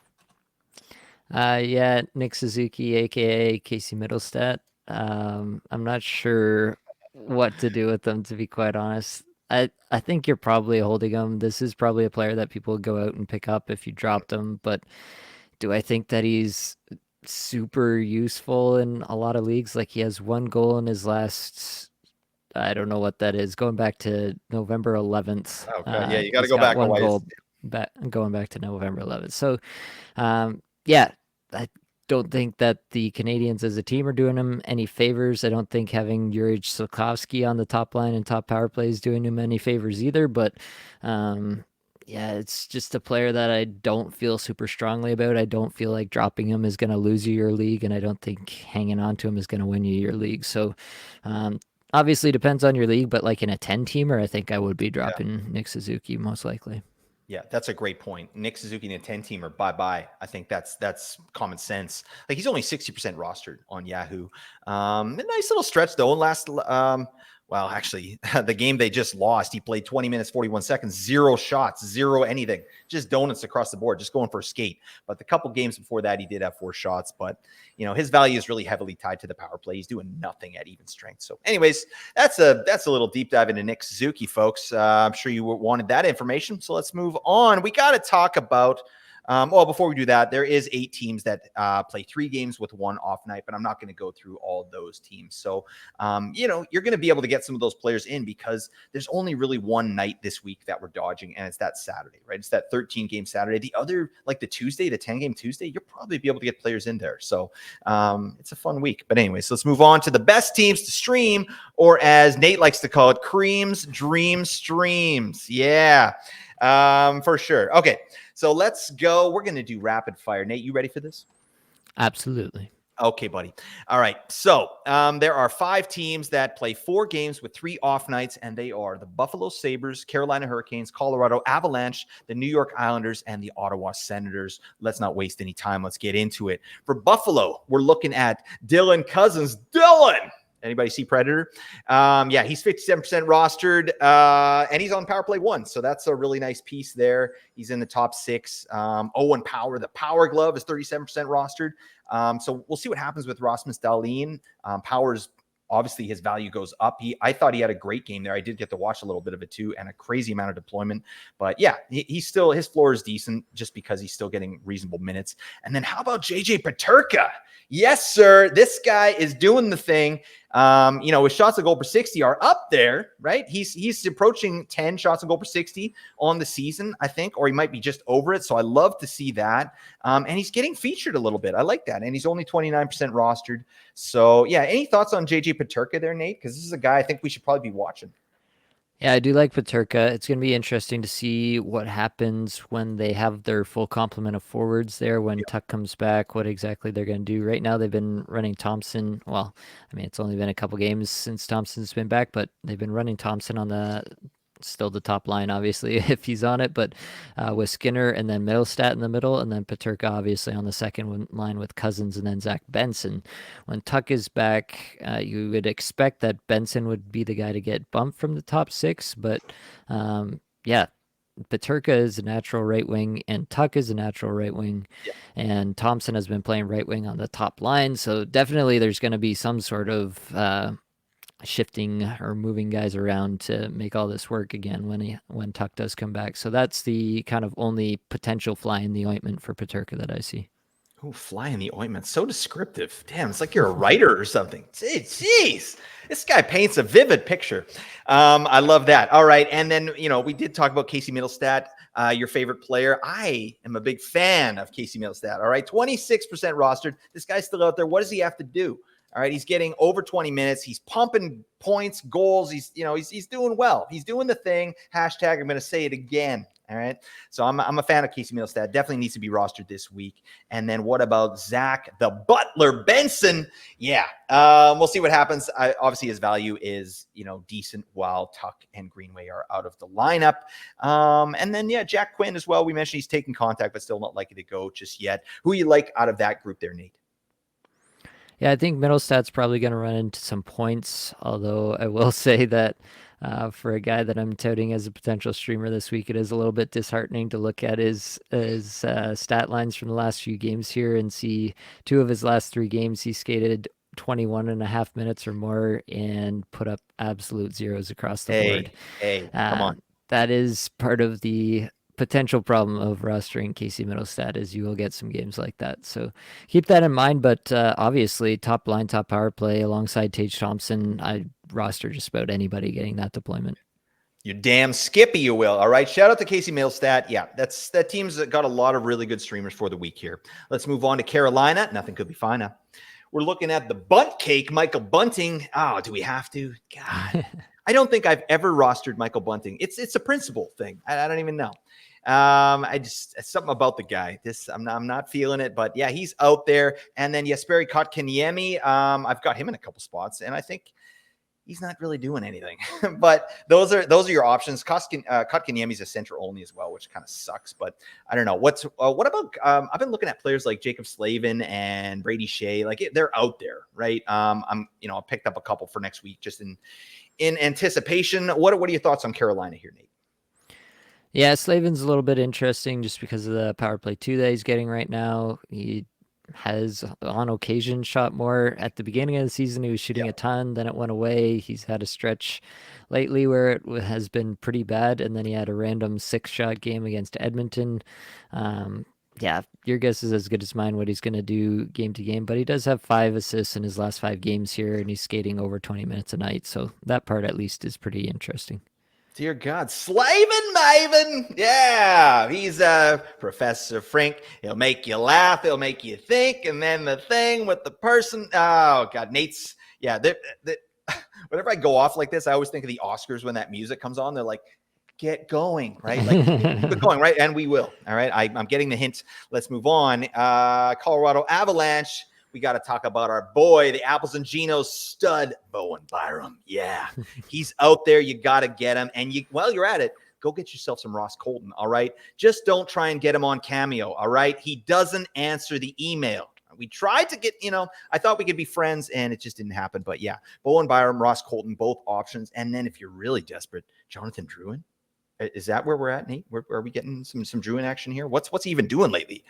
Yeah, Nick Suzuki, aka Casey Middlestat. I'm not sure what to do with them, to be quite honest. I think you're probably holding him. This is probably a player that people would go out and pick up if you dropped him, but do I think that he's super useful in a lot of leagues? Like, he has 1 goal in his last, I don't know what that is, going back to November 11th. Okay, yeah, you got to He's go got back a 1 ways. goal going back to November 11th. So, yeah, I don't think that the Canadians as a team are doing him any favors. I don't think having Yuri Slafkovsky on the top line and top power play is doing him any favors either. But yeah, it's just a player that I don't feel super strongly about. I don't feel like dropping him is going to lose you your league, and I don't think hanging on to him is going to win you your league. So obviously depends on your league, but like in a 10-teamer, I think I would be Yeah. dropping Nick Suzuki most likely. Yeah, that's a great point. Nick Suzuki in a 10-teamer, bye-bye. I think that's common sense. Like he's only 60% rostered on Yahoo. A nice little stretch though. Well, actually, the game they just lost, he played 20 minutes, 41 seconds, 0 shots, 0 anything, just donuts across the board, just going for a skate. But the couple games before that, he did have 4 shots. But, his value is really heavily tied to the power play. He's doing nothing at even strength. So anyways, that's a little deep dive into Nick Suzuki, folks. I'm sure you wanted that information. So let's move on. We got to talk about before we do that, there is 8 teams that play 3 games with 1 off night, but I'm not going to go through all those teams. So, you're going to be able to get some of those players in because there's only really one night this week that we're dodging, and it's that Saturday, right? It's that 13-game Saturday. The other, like the Tuesday, the 10-game Tuesday, you'll probably be able to get players in there. So it's a fun week. But anyways, let's move on to the best teams to stream, or as Nate likes to call it, Cream's Dream Streams. Yeah, for sure. Okay. So let's go. We're going to do rapid fire. Nate, you ready for this? Absolutely. Okay, buddy. All right. So there are 5 teams that play 4 games with 3 off nights, and they are the Buffalo Sabres, Carolina Hurricanes, Colorado Avalanche, the New York Islanders, and the Ottawa Senators. Let's not waste any time. Let's get into it. For Buffalo, we're looking at Dylan Cousins. Dylan! Anybody see Predator? Yeah, he's 57% rostered, and he's on power play 1. So that's a really nice piece there. He's in the top 6. Owen Power, the Power Glove, is 37% rostered. So we'll see what happens with Rasmus Dahlin. Power's obviously his value goes up. I thought he had a great game there. I did get to watch a little bit of it too, and a crazy amount of deployment. But yeah, he's still, his floor is decent just because he's still getting reasonable minutes. And then how about JJ Peterka? Yes, sir. This guy is doing the thing. His shots on goal per 60 are up there, right? He's approaching 10 shots on goal per 60 on the season, I think, or he might be just over it. So I love to see that. And he's getting featured a little bit. I like that. And he's only 29% rostered. So yeah, any thoughts on JJ Peterka there, Nate? Because this is a guy I think we should probably be watching. Yeah, I do like Peterka. It's going to be interesting to see what happens when they have their full complement of forwards there. When Tuck comes back, what exactly they're going to do. Right now, they've been running Thompson. Well, I mean, it's only been a couple games since Thompson's been back, but they've been running Thompson on still the top line, obviously, if he's on it, but with Skinner and then Middlestat in the middle, and then Peterka obviously on the second line with Cousins and then Zach Benson. When Tuck is back, you would expect that Benson would be the guy to get bumped from the top 6, but yeah, Peterka is a natural right wing, and Tuck is a natural right wing, and Thompson has been playing right wing on the top line, so definitely there's going to be some sort of shifting or moving guys around to make all this work again when Tuck does come back. So that's the kind of only potential fly in the ointment for Peterka that I see. Oh, fly in the ointment. So descriptive. Damn, it's like you're a writer or something. Jeez. This guy paints a vivid picture. I love that. All right. And then, we did talk about Casey Middlestat, your favorite player. I am a big fan of Casey Middlestat. All right. 26% rostered. This guy's still out there. What does he have to do? All right, he's getting over 20 minutes. He's pumping points, goals. He's doing well. He's doing the thing. Hashtag, I'm going to say it again. All right. So I'm a fan of Casey Middlestat. Definitely needs to be rostered this week. And then what about Zach the Butler Benson? Yeah. We'll see what happens. Obviously, his value is, decent while Tuck and Greenway are out of the lineup. And then, yeah, Jack Quinn as well. We mentioned he's taking contact, but still not likely to go just yet. Who you like out of that group there, Nate? Yeah, I think Middlestat's probably going to run into some points, although I will say that for a guy that I'm touting as a potential streamer this week, it is a little bit disheartening to look at his stat lines from the last few games here and see 2 of his last 3 games he skated 21 and a half minutes or more and put up absolute zeros across the board. Hey, come on. That is part of the potential problem of rostering Casey Middlestat is you will get some games like that. So keep that in mind. But obviously, top line, top power play alongside Tage Thompson, I roster just about anybody getting that deployment. You damn Skippy, you will. All right. Shout out to Casey Milstat. Yeah, that team's got a lot of really good streamers for the week here. Let's move on to Carolina. Nothing could be finer. We're looking at the bunt cake, Michael Bunting. Oh, do we have to? God, I don't think I've ever rostered Michael Bunting. It's a principle thing. I don't even know. It's something about the guy. I'm not feeling it, but yeah, he's out there. And then Jesperi Kotkaniemi. I've got him in a couple spots, and I think he's not really doing anything. But those are your options. Kotkaniemi's a center only as well, which kind of sucks. But I don't know. What about? I've been looking at players like Jacob Slavin and Brady Shea. Like they're out there, right? I picked up a couple for next week just in anticipation. What are your thoughts on Carolina here, Nate? Yeah, Slavin's a little bit interesting just because of the power play 2 that he's getting right now. He has on occasion shot more. At the beginning of the season, he was shooting a ton, then it went away. He's had a stretch lately where it has been pretty bad, and then he had a random 6-shot game against Edmonton. Yeah, your guess is as good as mine what he's going to do game to game, but he does have 5 assists in his last 5 games here, and he's skating over 20 minutes a night, so that part at least is pretty interesting. Dear God, Slavin Maven. Yeah, he's Professor Frank. He'll make you laugh. He'll make you think. And then the thing with the person. Oh, God, Nate's. Yeah, whenever I go off like this, I always think of the Oscars when that music comes on. They're like, get going, right? Like, get going, right? And we will. All right. I'm getting the hint. Let's move on. Colorado Avalanche. We got to talk about our boy, the Apples and Genos stud, Bowen Byram. Yeah, he's out there. You got to get him. And while you're at it, go get yourself some Ross Colton. All right. Just don't try and get him on Cameo. All right. He doesn't answer the email. We tried to get, I thought we could be friends and it just didn't happen. But yeah, Bowen Byram, Ross Colton, both options. And then if you're really desperate, Jonathan Drouin. Is that where we're at, Nate? Are we getting some Drouin action here? What's he even doing lately?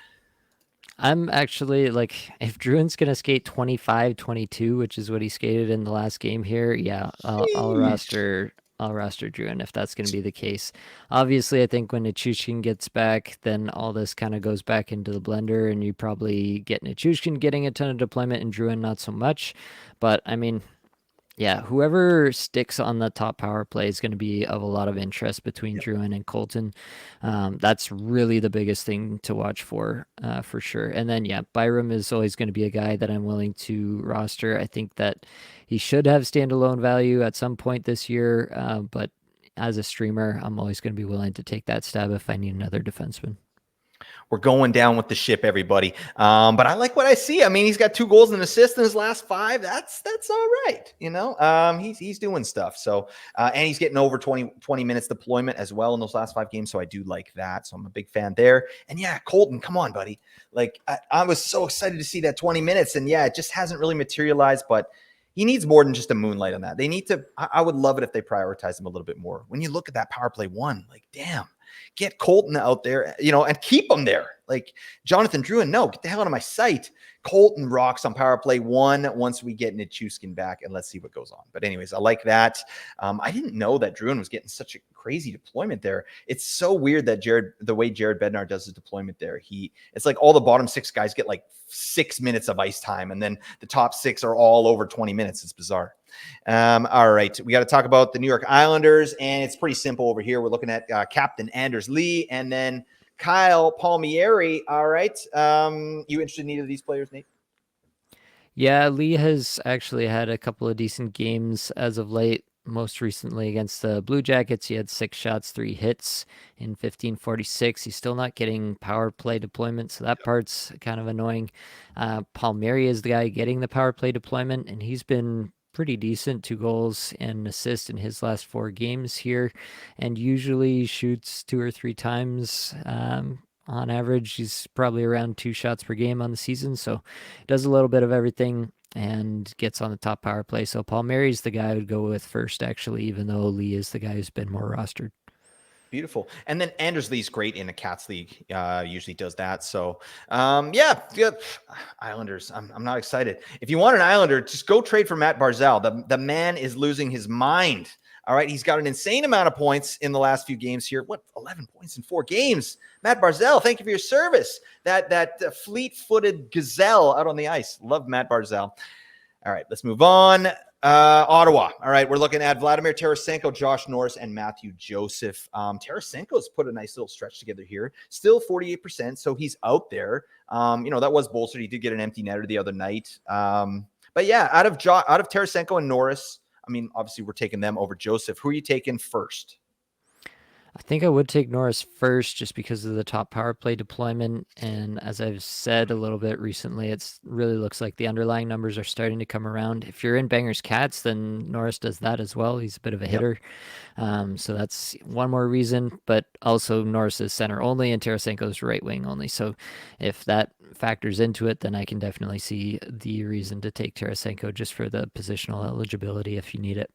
I'm actually like, if Druin's going to skate 25-22, which is what he skated in the last game here, yeah, I'll roster Druin if that's going to be the case. Obviously, I think when Nichushkin gets back, then all this kind of goes back into the blender, and you probably get Nichushkin getting a ton of deployment and Druin not so much. But I mean, yeah, whoever sticks on the top power play is going to be of a lot of interest between Drouin and Colton. That's really the biggest thing to watch for sure. And then, yeah, Byram is always going to be a guy that I'm willing to roster. I think that he should have standalone value at some point this year, but as a streamer, I'm always going to be willing to take that stab if I need another defenseman. We're going down with the ship, everybody. But I like what I see. I mean, he's got 2 goals and an assist in his last 5. That's all right. He's doing stuff. So, and he's getting over 20 minutes deployment as well in those last 5 games. So I do like that. So I'm a big fan there. And yeah, Colton, come on, buddy. Like I was so excited to see that 20 minutes. And yeah, it just hasn't really materialized, but he needs more than just a moonlight on that. They need to, I would love it if they prioritize him a little bit more. When you look at that power play 1, like, damn. Get Colton out there, and keep him there. Like Jonathan Drouin, no, get the hell out of my sight. Colton rocks on power play 1 once we get Nichushkin back, and let's see what goes on. But anyways, I like that. I didn't know that Drouin was getting such a crazy deployment there. It's so weird that the way Jared Bednar does his deployment there. It's like all the bottom 6 guys get like 6 minutes of ice time, and then the top 6 are all over 20 minutes. It's bizarre. All right, we got to talk about the New York Islanders, and it's pretty simple over here. We're looking at Captain Anders Lee and then Kyle Palmieri. All right, you interested in either of these players, Nate? Yeah, Lee has actually had a couple of decent games as of late. Most recently against the Blue Jackets, he had 6 shots, 3 hits in 15:46. He's still not getting power play deployment, so that part's kind of annoying. Palmieri is the guy getting the power play deployment, and he's been pretty decent, 2 goals and an assist in his last 4 games here, and usually shoots 2 or 3 times. On average, he's probably around 2 shots per game on the season, so does a little bit of everything and gets on the top power play. So Palmieri's the guy I would go with first, actually, even though Lee is the guy who's been more rostered. Beautiful. And then Anders Lee's great in a Cats league. Usually does that. So, yeah. Islanders. I'm not excited. If you want an Islander, just go trade for Matt Barzal. The man is losing his mind. All right. He's got an insane amount of points in the last few games here. 11 points in 4 games. Matt Barzal, thank you for your service. That fleet-footed gazelle out on the ice. Love Matt Barzal. All right, let's move on. Ottawa. All right, we're looking at Vladimir Tarasenko, Josh Norris, and Matthew Joseph. Tarasenko's put a nice little stretch together here. Still 48%, so he's out there. That was bolstered. He did get an empty netter the other night. But yeah, out of Tarasenko and Norris, I mean, obviously we're taking them over Joseph. Who are you taking first? I think I would take Norris first just because of the top power play deployment. And as I've said a little bit recently, it really looks like the underlying numbers are starting to come around. If you're in Bangers Cats, then Norris does that as well. He's a bit of a Yep. hitter. So that's one more reason. But also Norris is center only and Tarasenko's right wing only. So if that factors into it, then I can definitely see the reason to take Tarasenko just for the positional eligibility if you need it.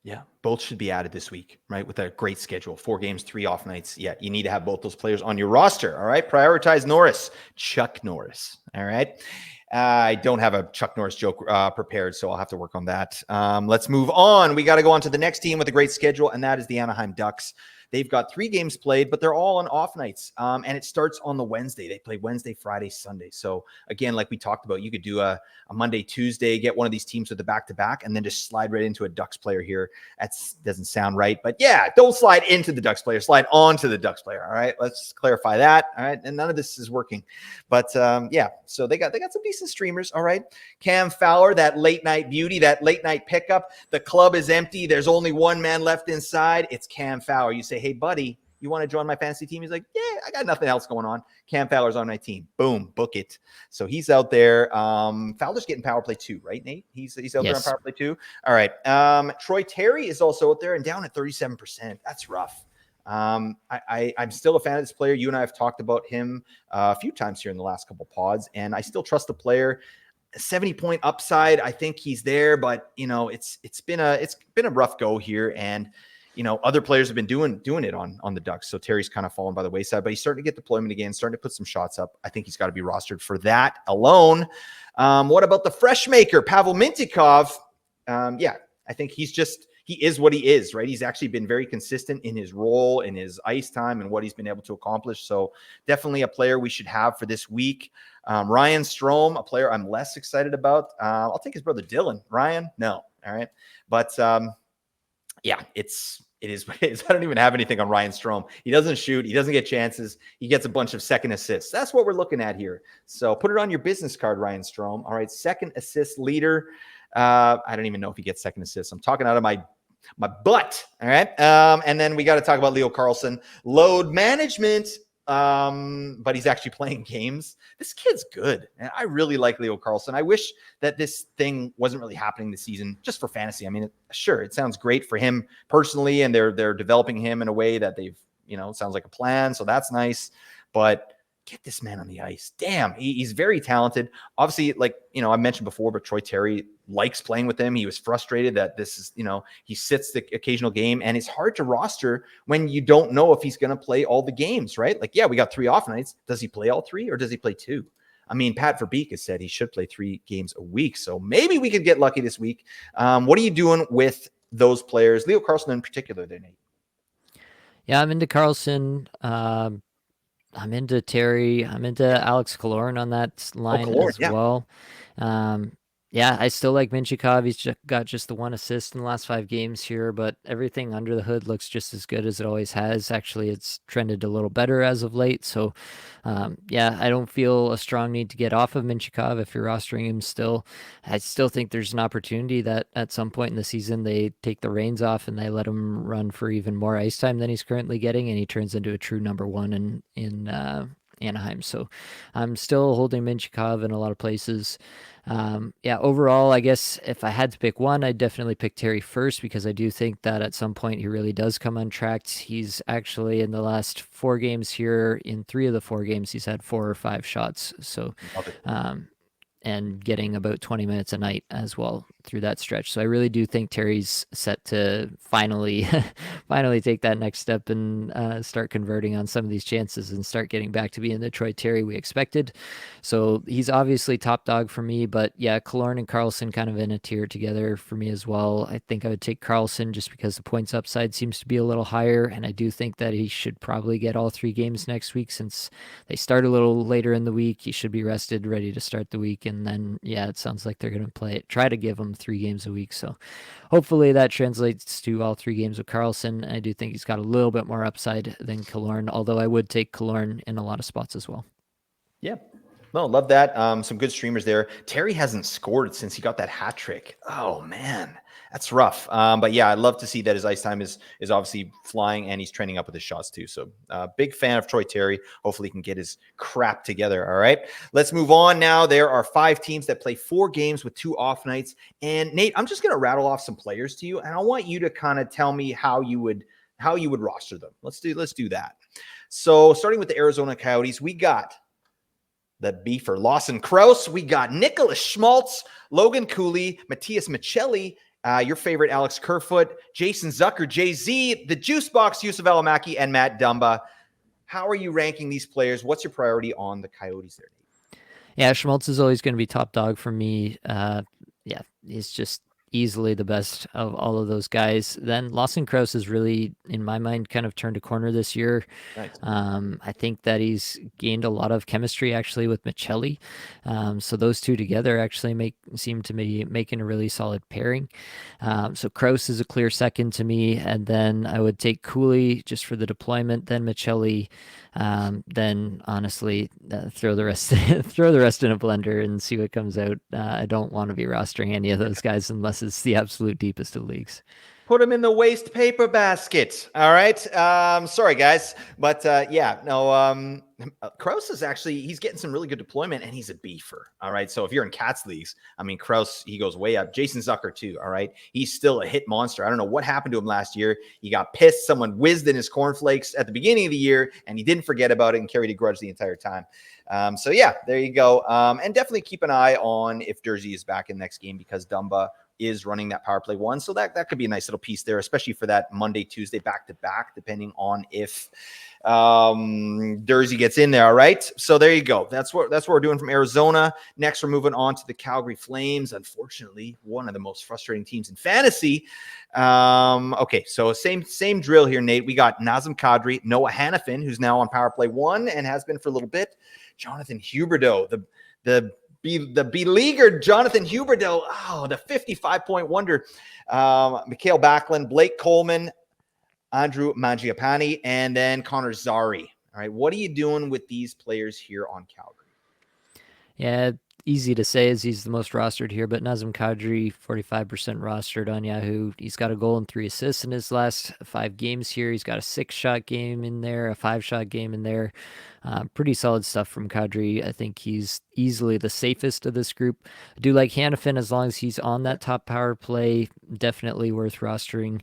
Yeah, both should be added this week, right? With a great schedule, 4 games, 3 off nights. Yeah, you need to have both those players on your roster. All right, prioritize Norris, Chuck Norris. All right. I don't have a Chuck Norris joke prepared, so I'll have to work on that. Let's move on. We got to go on to the next team with a great schedule, and that is the Anaheim Ducks. They've got 3 games played, but they're all on off nights. And it starts on the Wednesday. They play Wednesday, Friday, Sunday. So again, like we talked about, you could do a Monday, Tuesday, get one of these teams with the back-to-back, and then just slide right into a Ducks player here. That doesn't sound right, but yeah, don't slide into the Ducks player, slide onto the Ducks player. All right, let's clarify that. All right, and none of this is working, but yeah, so they got some decent streamers. All right, Cam Fowler, that late night beauty, that late night pickup. The club is empty. There's only one man left inside. It's Cam Fowler. You say, hey, buddy, you want to join my fantasy team? He's like, yeah, I got nothing else going on. Cam Fowler's on my team. Boom, book it. So he's out there. Fowler's getting power play too, right, Nate? He's out there on power play too. All right. Troy Terry is also out there and down at 37%. That's rough. I'm still a fan of this player. You and I have talked about him a few times here in the last couple pods, and I still trust the player. 70-point upside. I think he's there, but it's been a rough go here, and other players have been doing it on the Ducks. So Terry's kind of fallen by the wayside, but he's starting to get deployment again, starting to put some shots up. I think he's got to be rostered for that alone. What about the fresh maker, Pavel Mintyukov? Yeah, I think he is what he is, right? He's actually been very consistent in his role, in his ice time, and what he's been able to accomplish. So definitely a player we should have for this week. Ryan Strome, a player I'm less excited about. I'll take his brother Dylan. Ryan, no. All right. But yeah, it is what it is. I don't even have anything on Ryan Strome. He doesn't shoot. He doesn't get chances. He gets a bunch of second assists. That's what we're looking at here. So put it on your business card, Ryan Strome. All right, second assist leader. I don't even know if he gets second assists. I'm talking out of my butt. All right. And then we got to talk about Leo Carlsson. Load management. But he's actually playing games. This kid's good. And I really like Leo Carlsson. I wish that this thing wasn't really happening this season just for fantasy. I mean, sure, it sounds great for him personally, and they're developing him in a way that they've, it sounds like a plan. So that's nice. But get this man on the ice. Damn, he's very talented. Obviously, like, I mentioned before, but Troy Terry likes playing with him. He was frustrated that this is, he sits the occasional game, and it's hard to roster when you don't know if he's going to play all the games, right? Like, yeah, we got 3 off nights. Does he play all 3 or does he play 2? I mean, Pat Verbeek has said he should play 3 games a week. So maybe we could get lucky this week. What are you doing with those players? Leo Carlsson in particular, there, Nate? Yeah, I'm into Carlson. I'm into Terry. I'm into Alex Killorn on that Oh, line Killorn, as yeah. well. Yeah, I still like Mintyukov. He's got just the 1 assist in the last 5 games here, but everything under the hood looks just as good as it always has. Actually, it's trended a little better as of late. So, yeah, I don't feel a strong need to get off of Mintyukov if you're rostering him still. I still think there's an opportunity that at some point in the season they take the reins off and they let him run for even more ice time than he's currently getting, and he turns into a true number 1 in Anaheim. So I'm still holding Mintyukov in a lot of places. Yeah, overall, I guess if I had to pick one, I'd definitely pick Terry first because I do think that at some point he really does come untracked. He's actually in the last 4 games here, in 3 of the 4 games, he's had 4 or 5 shots. So, Love it. And getting about 20 minutes a night as well through that stretch. So I really do think Terry's set to finally take that next step and start converting on some of these chances and start getting back to being the Troy Terry we expected. So he's obviously top dog for me, but yeah, Killorn and Carlson kind of in a tier together for me as well. I think I would take Carlson just because the points upside seems to be a little higher, and I do think that he should probably get all 3 games next week since they start a little later in the week. He should be rested, ready to start the week. And then, yeah, it sounds like they're going to try to give him minimum 3 games a week. So hopefully that translates to all 3 games with Carlson. I do think he's got a little bit more upside than Killorn, although I would take Killorn in a lot of spots as well. Yeah. No, love that. Some good streamers there. Terry hasn't scored since he got that hat trick. Oh man, that's rough. But yeah, I'd love to see that his ice time is obviously flying and he's trending up with his shots too. So big fan of Troy Terry. Hopefully he can get his crap together. All right, let's move on now. There are 5 teams that play 4 games with 2 off nights. And Nate, I'm just going to rattle off some players to you, and I want you to kind of tell me how you would roster them. Let's do that. So starting with the Arizona Coyotes, we got the beefer Lawson Krause. We got Nicholas Schmaltz, Logan Cooley, Matthias Michelli, your favorite Alex Kerfoot, Jason Zucker, Jay-Z, the Juice Box, Yusuf Alamaki, and Matt Dumba. How are you ranking these players? What's your priority on the Coyotes there, Nate? Yeah, Schmaltz is always going to be top dog for me. Yeah, he's just easily the best of all of those guys. Then Lawson Krause has really, in my mind, kind of turned a corner this year. Nice. I think that he's gained a lot of chemistry actually with Michelli. So those two together actually seem to be making a really solid pairing. So Krause is a clear second to me, and then I would take Cooley just for the deployment, then Michelli, then honestly throw the rest in a blender and see what comes out. I don't want to be rostering any of those guys unless it's the absolute deepest of leagues. Put them in the waste paper basket. All right. Sorry, guys. But Krause is actually, he's getting some really good deployment and he's a beefer. All right. So if you're in Cats leagues, I mean, Krause, he goes way up. Jason Zucker, too. All right. He's still a hit monster. I don't know what happened to him last year. He got pissed. Someone whizzed in his cornflakes at the beginning of the year and he didn't forget about it and carried a grudge the entire time. So yeah, there you go. And definitely keep an eye on if Jersey is back in next game because Dumba is running that power play 1. So that could be a nice little piece there, especially for that Monday, Tuesday back-to-back, depending on if Jersey gets in there. All right. So there you go. That's what we're doing from Arizona. Next, we're moving on to the Calgary Flames. Unfortunately, one of the most frustrating teams in fantasy. Okay. So same drill here, Nate. We got Nazem Kadri, Noah Hannafin, who's now on power play 1 and has been for a little bit. Jonathan Huberdeau, the beleaguered Jonathan Huberdeau, the 55-point wonder. Mikhail Backlund, Blake Coleman, Andrew Mangiapane, and then Connor Zary. All right, what are you doing with these players here on Calgary? Yeah, easy to say as he's the most rostered here, but Nazem Kadri, 45% rostered on Yahoo. He's got a goal and 3 assists in his last 5 games here. He's got a 6-shot game in there, a 5-shot game in there. Pretty solid stuff from Kadri. I think he's easily the safest of this group. I do like Hannafin as long as he's on that top power play. Definitely worth rostering.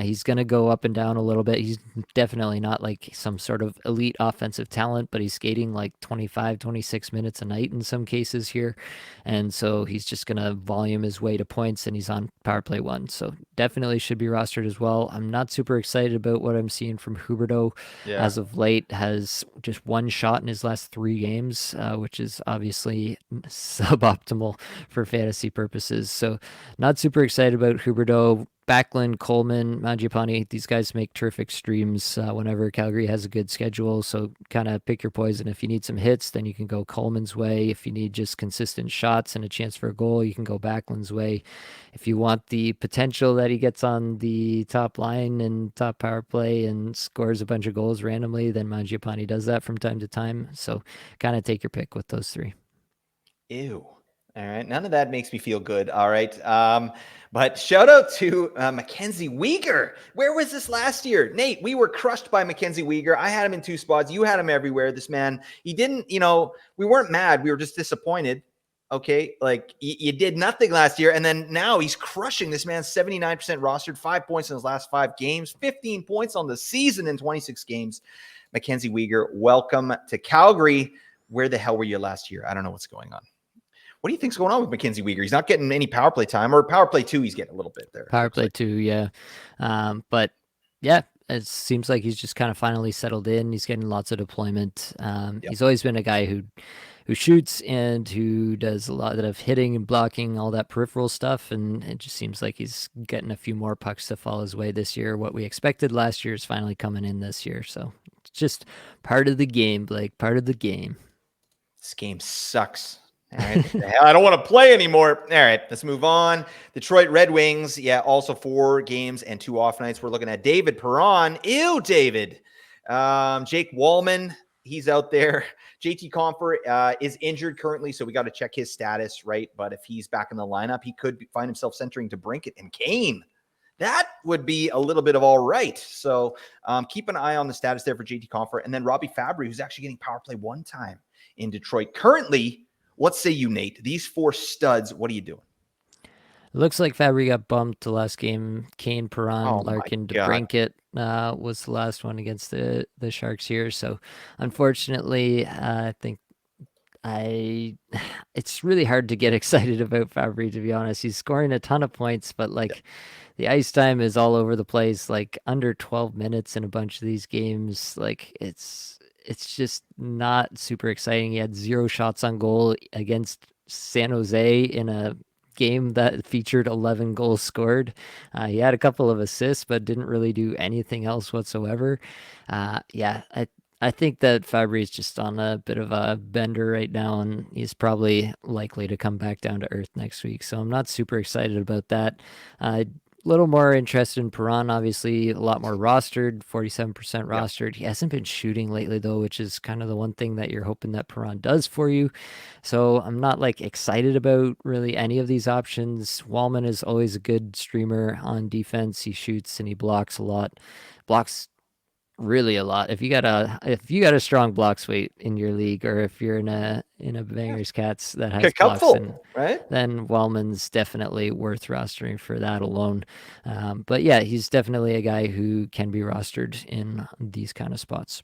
He's going to go up and down a little bit. He's definitely not like some sort of elite offensive talent, but he's skating like 25, 26 minutes a night in some cases here. And so he's just going to volume his way to points, and he's on power play 1. So definitely should be rostered as well. I'm not super excited about what I'm seeing from Huberdeau as of late. Has just 1 shot in his last 3 games, which is obviously suboptimal for fantasy purposes. So not super excited about Huberdeau. Backlund, Coleman, Mangiapane, these guys make terrific streams whenever Calgary has a good schedule. So kind of pick your poison. If you need some hits, then you can go Coleman's way. If you need just consistent shots and a chance for a goal, you can go Backlund's way. If you want the potential that he gets on the top line and top power play and scores a bunch of goals randomly, then Mangiapane does that from time to time. So kind of take your pick with those 3. Ew. All right. None of that makes me feel good. All right. But shout out to Mackenzie Weegar. Where was this last year? Nate, we were crushed by Mackenzie Weegar. I had him in 2 spots. You had him everywhere. This man, he didn't, we weren't mad. We were just disappointed. Okay. Like you did nothing last year. And then now he's crushing. This man's 79% rostered, 5 points in his last 5 games, 15 points on the season in 26 games. Mackenzie Weegar, welcome to Calgary. Where the hell were you last year? I don't know what's going on. What do you think's going on with Mackenzie Weegar? He's not getting any power play time, or power play 2. He's getting a little bit there. Power play 2, yeah. But yeah, it seems like he's just kind of finally settled in. He's getting lots of deployment. He's always been a guy who shoots and who does a lot of hitting and blocking, all that peripheral stuff. And it just seems like he's getting a few more pucks to fall his way this year. What we expected last year is finally coming in this year. So it's just part of the game, Blake, part of the game. This game sucks. All right. What the hell? I don't want to play anymore. All right. Let's move on. Detroit Red Wings. Yeah. Also 4 games and 2 off nights. We're looking at David Perron. Ew, David. Jake Wallman. He's out there. JT Compher is injured currently, so we got to check his status, right? But if he's back in the lineup, he could find himself centering to Brinkett and Kane. That would be a little bit of all right. So keep an eye on the status there for JT Compher. And then Robbie Fabry, who's actually getting power play 1 time in Detroit. Currently, what say you, Nate? These 4 studs, what are you doing? Looks like Fabry got bumped the last game. Kane, Perron, Oh my Larkin, God. DeBrincat was the last one against the Sharks here. So, unfortunately, I think I it's really hard to get excited about Fabry, to be honest. He's scoring a ton of points, but like the ice time is all over the place, like under 12 minutes in a bunch of these games. Like it's just not super exciting. He had 0 shots on goal against San Jose in a game that featured 11 goals scored. He had a couple of assists, but didn't really do anything else whatsoever. Yeah, I think that Fabry is just on a bit of a bender right now, and he's probably likely to come back down to earth next week. So I'm not super excited about that. A little more interested in Perron, obviously, a lot more rostered, 47% Yeah. rostered. He hasn't been shooting lately, though, which is kind of the one thing that you're hoping that Perron does for you. So I'm not like excited about really any of these options. Wallman is always a good streamer on defense. He shoots and he blocks a lot. Blocks really a lot. If you got a strong block weight in your league, or if you're in a Yeah. Bangers Cats that has blocks, Cupful, right? then Wellman's definitely worth rostering for that alone. But yeah, he's definitely a guy who can be rostered in these kind of spots.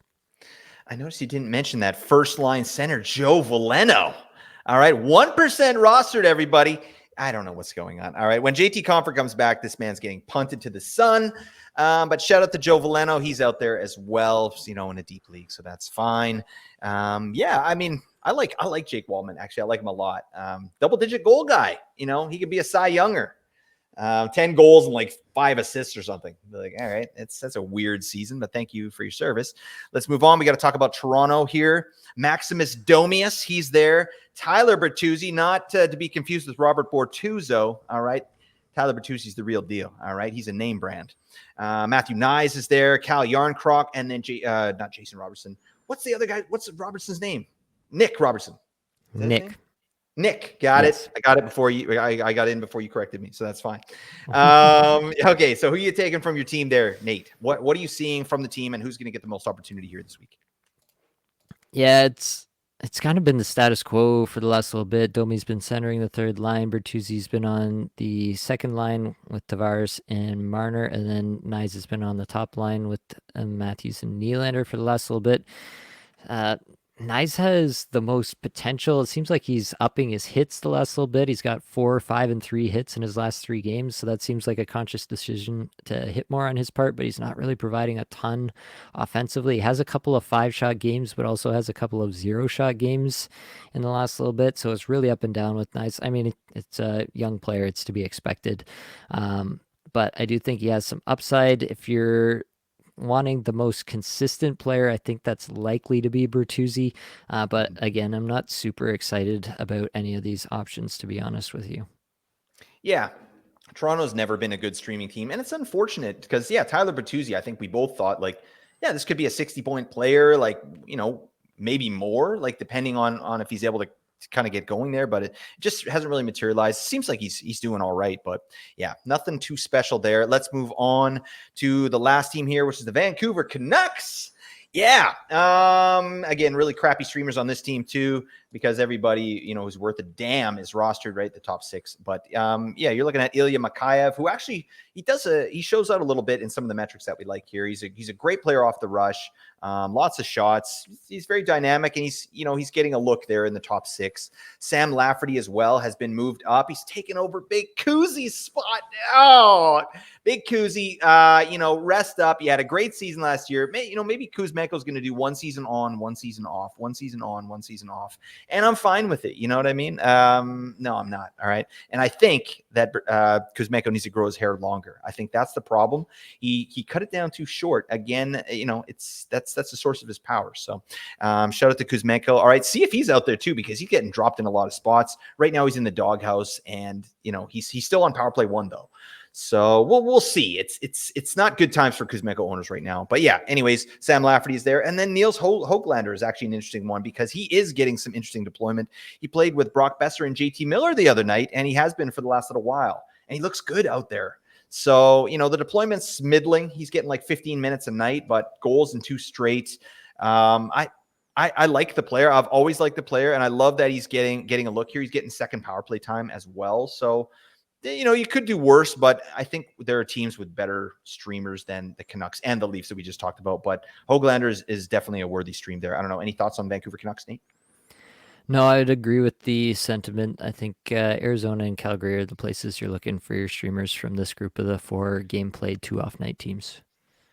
I noticed you didn't mention that first line center, Joe Veleno. All right. 1% rostered, everybody. I don't know what's going on. All right. When JT Compher comes back, this man's getting punted to the sun. But shout out to Joe Veleno. He's out there as well, in a deep league. So that's fine. Yeah. I mean, I like Jake Wallman. Actually, I like him a lot. Double-digit goal guy. He could be a Cy Younger. 10 goals and like 5 assists or something. Like, all right, that's a weird season, but thank you for your service. Let's move on. We got to talk about Toronto here. Maximus Domius, he's there. Tyler Bertuzzi, not to be confused with Robert Bortuzzo. All right. Tyler Bertuzzi's the real deal. All right. He's a name brand. Matthew Nyes is there. Cal Yarncroc, and then not Jason Robertson. What's the other guy? What's Robertson's name? Nick Robertson. Is that his name? Nick, got Yes. it. I got it before you. I got in before you corrected me, so that's fine. Okay, so who are you taking from your team there, Nate? What are you seeing from the team, and who's going to get the most opportunity here this week? Yeah, it's kind of been the status quo for the last little bit. Domi's been centering the 3rd line. Bertuzzi's been on the 2nd line with Tavares and Marner, and then Nyes has been on the top line with Matthews and Nylander for the last little bit. Nyes has the most potential. It seems like he's upping his hits the last little bit. He's got 4, 5, and 3 hits in his last 3 games. So that seems like a conscious decision to hit more on his part, but he's not really providing a ton offensively. He has a couple of 5-shot games, but also has a couple of 0-shot games in the last little bit. So it's really up and down with Nyes. I mean, it's a young player. It's to be expected. But I do think he has some upside. If you're wanting the most consistent player, I think that's likely to be Bertuzzi. But again, I'm not super excited about any of these options, to be honest with you. Yeah, Toronto's never been a good streaming team, and it's unfortunate because Tyler Bertuzzi, I think we both thought this could be a 60-point player, maybe more, depending on if he's able to kind of get going there, but it just hasn't really materialized. Seems like he's doing all right, but yeah, nothing too special there. Let's move on to the last team here, which is the Vancouver Canucks. Yeah. Again, really crappy streamers on this team too, because everybody, who's worth a damn is rostered right at the top 6. But you're looking at Ilya Mikheyev, who actually he shows out a little bit in some of the metrics that we like here. He's a great player off the rush. Lots of shots. He's very dynamic, and he's getting a look there in the top 6. Sam Lafferty as well has been moved up. He's taken over Big Kuzi's spot. Oh, Big Kuzi, rest up. He had a great season last year. Maybe Kuzmenko's going to do 1 season on, 1 season off, 1 season on, 1 season off. and I'm fine with it. You know what I mean? No, I'm not. All right. And I think that Kuzmenko needs to grow his hair longer. I think that's the problem. He cut it down too short. Again, that's the source of his power. So shout out to Kuzmenko. All right, see if he's out there too, because he's getting dropped in a lot of spots. Right now he's in the doghouse, and he's still on power play 1 though. So we'll see. It's not good times for Kuzmenko owners right now. But yeah, anyways, Sam Lafferty is there. And then Niels Hoglander is actually an interesting one because he is getting some interesting deployment. He played with Brock Besser and JT Miller the other night, and he has been for the last little while. And he looks good out there. So, the deployment's middling. He's getting like 15 minutes a night, but goals in 2 straight. I like the player. I've always liked the player, and I love that he's getting a look here. He's getting second power play time as well. So, you could do worse, but I think there are teams with better streamers than the Canucks and the Leafs that we just talked about. But Hoglander is definitely a worthy stream there. I don't know. Any thoughts on Vancouver Canucks, Nate? No, I'd agree with the sentiment. I think Arizona and Calgary are the places you're looking for your streamers from this group of the 4 game played 2 off night teams.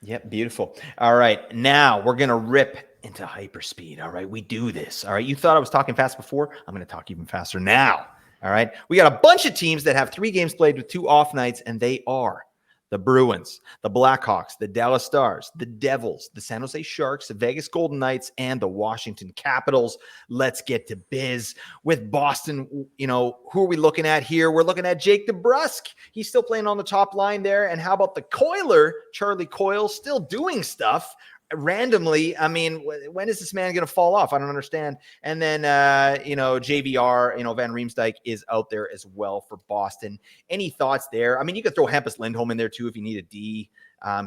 Yep, beautiful. All right, now we're going to rip into hyperspeed. All right, we do this. All right, you thought I was talking fast before? I'm going to talk even faster now. All right, we got a bunch of teams that have 3 games played with 2 off nights, and they are the Bruins, the Blackhawks, the Dallas Stars, the Devils, the San Jose Sharks, the Vegas Golden Knights, and the Washington Capitals. Let's get to biz with Boston. Who are we looking at here? We're looking at Jake DeBrusk. He's still playing on the top line there. And how about the Coiler, Charlie Coyle, still doing stuff randomly? I mean, when is this man going to fall off? I don't understand. And then, JVR, Van Riemsdyk is out there as well for Boston. Any thoughts there? I mean, you could throw Hampus Lindholm in there too if you need a D.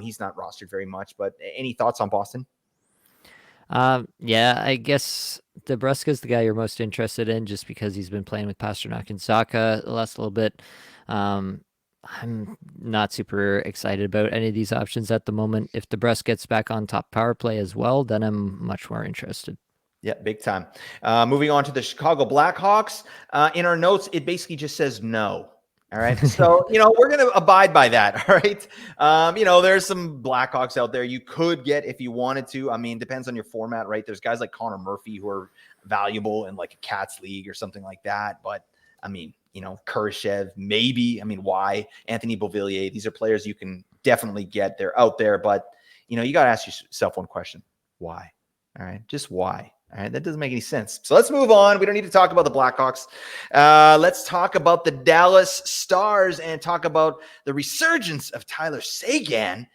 He's not rostered very much, but any thoughts on Boston? Yeah, I guess DeBrusk is the guy you're most interested in just because he's been playing with Pasternak and Zacha the last little bit. I'm not super excited about any of these options at the moment. If DeBrusk gets back on top power play as well, then I'm much more interested. Yeah, big time. Moving on to the Chicago Blackhawks. In our notes, it basically just says no. All right. So, we're going to abide by that. All right. There's some Blackhawks out there you could get if you wanted to. I mean, depends on your format, right? There's guys like Connor Murphy who are valuable in like a Cats league or something like that. But I mean, Kurashev, maybe. I mean, why? Anthony Beauvillier. These are players you can definitely get. They're out there. But, you got to ask yourself one question. Why? All right. Just why? All right, that doesn't make any sense. So let's move on. We don't need to talk about the Blackhawks. Let's talk about the Dallas Stars and talk about the resurgence of Tyler Seguin.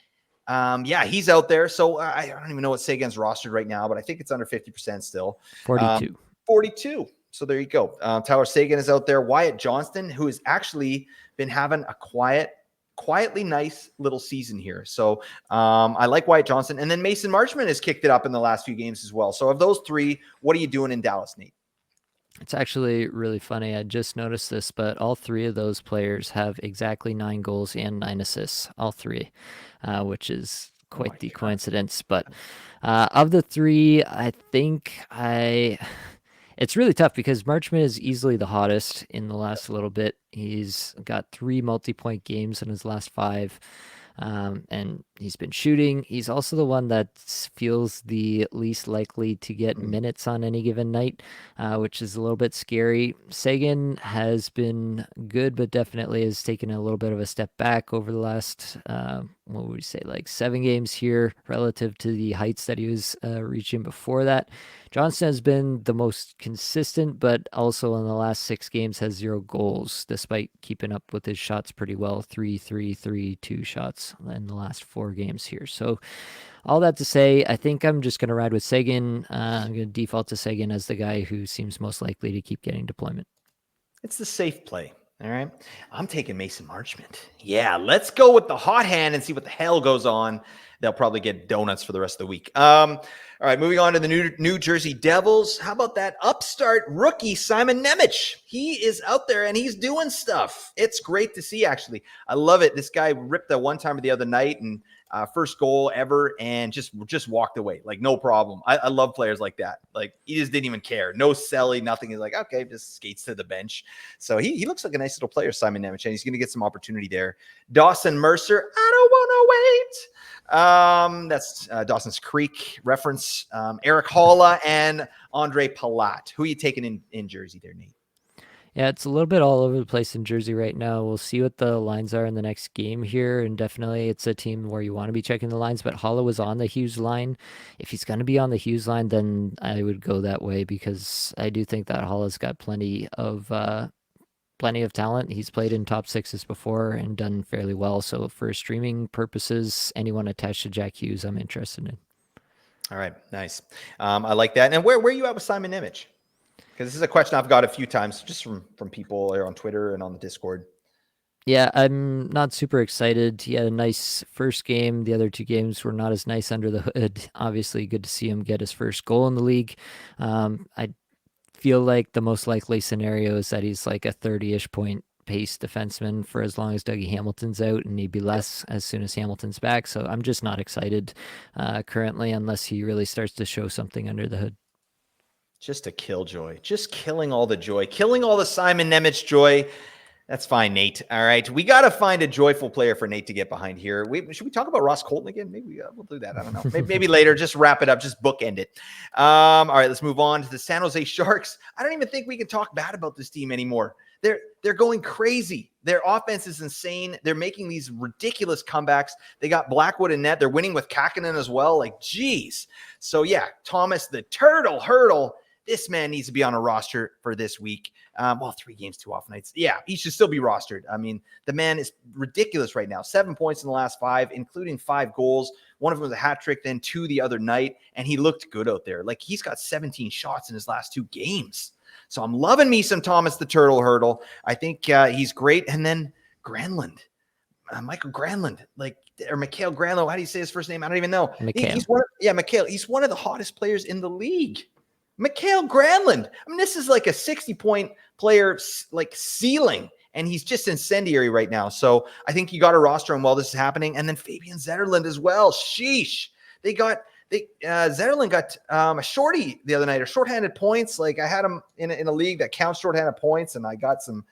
He's out there. So I don't even know what Sagan's rostered right now, but I think it's under 50% still. 42. 42. So there you go. Tyler Seguin is out there. Wyatt Johnston, who has actually been having a quietly nice little season here. So I like Wyatt Johnston. And then Mason Marchment has kicked it up in the last few games as well. So of those 3, what are you doing in Dallas, Nate? It's actually really funny. I just noticed this, but all 3 of those players have exactly 9 goals and 9 assists, all 3, which is quite the coincidence. But of the 3, I think it's really tough because Marchment is easily the hottest in the last little bit. He's got 3 multi-point games in his last 5. And he's been shooting. He's also the one that feels the least likely to get minutes on any given night, which is a little bit scary. Seguin has been good, but definitely has taken a little bit of a step back over the last, what would we say, like 7 games here relative to the heights that he was reaching before that. Johnston has been the most consistent, but also in the last 6 games has 0 goals, despite keeping up with his shots pretty well. 3-3-3-2 shots in the last 4 games here. So all that to say, I think I'm just going to ride with Seguin. I'm going to default to Seguin as the guy who seems most likely to keep getting deployment. It's the safe play. All right. I'm taking Mason Marchment. Yeah, let's go with the hot hand and see what the hell goes on. They'll probably get donuts for the rest of the week. All right, moving on to the New Jersey Devils. How about that upstart rookie, Simon Nemec? He is out there and he's doing stuff. It's great to see, actually. I love it. This guy ripped that one timer the other night and first goal ever and just walked away. Like, no problem. I love players like that. Like, he just didn't even care. No selling, nothing. He's like, okay, just skates to the bench. So he looks like a nice little player, Simon Nemec, and he's going to get some opportunity there. Dawson Mercer, I don't want to wait. That's Dawson's Creek reference. Eric Holla and Andre Palat. Who are you taking in Jersey there, Nate? Yeah, it's a little bit all over the place in Jersey right now. We'll see what the lines are in the next game here, and definitely it's a team where you want to be checking the lines. But Holla was on the Hughes line. If he's going to be on the Hughes line, then I would go that way because I do think that Holla's got plenty of talent. He's played in top sixes before and done fairly well. So for streaming purposes, anyone attached to Jack Hughes, I'm interested in. All right, nice. I like that. And where are you at with Simon Nemec? Because this is a question I've got a few times just from people on Twitter and on the Discord. Yeah, I'm not super excited. He had a nice first game. The other two games were not as nice under the hood. Obviously, good to see him get his first goal in the league. I feel like the most likely scenario is that he's like a 30-ish point pace defenseman for as long as Dougie Hamilton's out, and he'd be less as soon as Hamilton's back. So I'm just not excited currently unless he really starts to show something under the hood. Just a killjoy. Just killing all the joy. Killing all the Simon Nemec joy. That's fine, Nate. All right. We got to find a joyful player for Nate to get behind here. Should we talk about Ross Colton again? Maybe we'll do that. I don't know. Maybe later. Just wrap it up. Just bookend it. All right. Let's move on to the San Jose Sharks. I don't even think we can talk bad about this team anymore. They're going crazy. Their offense is insane. They're making these ridiculous comebacks. They got Blackwood in net. They're winning with Kakkonen as well. Like, geez. So, yeah, Thomas the Turtle Hurdle. This man needs to be on a roster for this week. 3 games, 2 off nights. Yeah, he should still be rostered. I mean, the man is ridiculous right now. 7 points in the last 5, including 5 goals. One of them was a hat trick, then 2 the other night, and he looked good out there. Like, he's got 17 shots in his last 2 games. So I'm loving me some Thomas the Turtle Hurdle. I think he's great. And then Granlund. Michael Granlund, or Mikhail Granlund. How do you say his first name? I don't even know. Mikhail. Mikhail. He's one of the hottest players in the league. Mikhail Granlund. I mean, this is like a 60-point player, like ceiling, and he's just incendiary right now. So I think you got to roster him while this is happening. And then Fabian Zetterlund as well. Sheesh. Zetterlund got a shorty the other night, or shorthanded points. Like, I had him in a league that counts shorthanded points, and I got some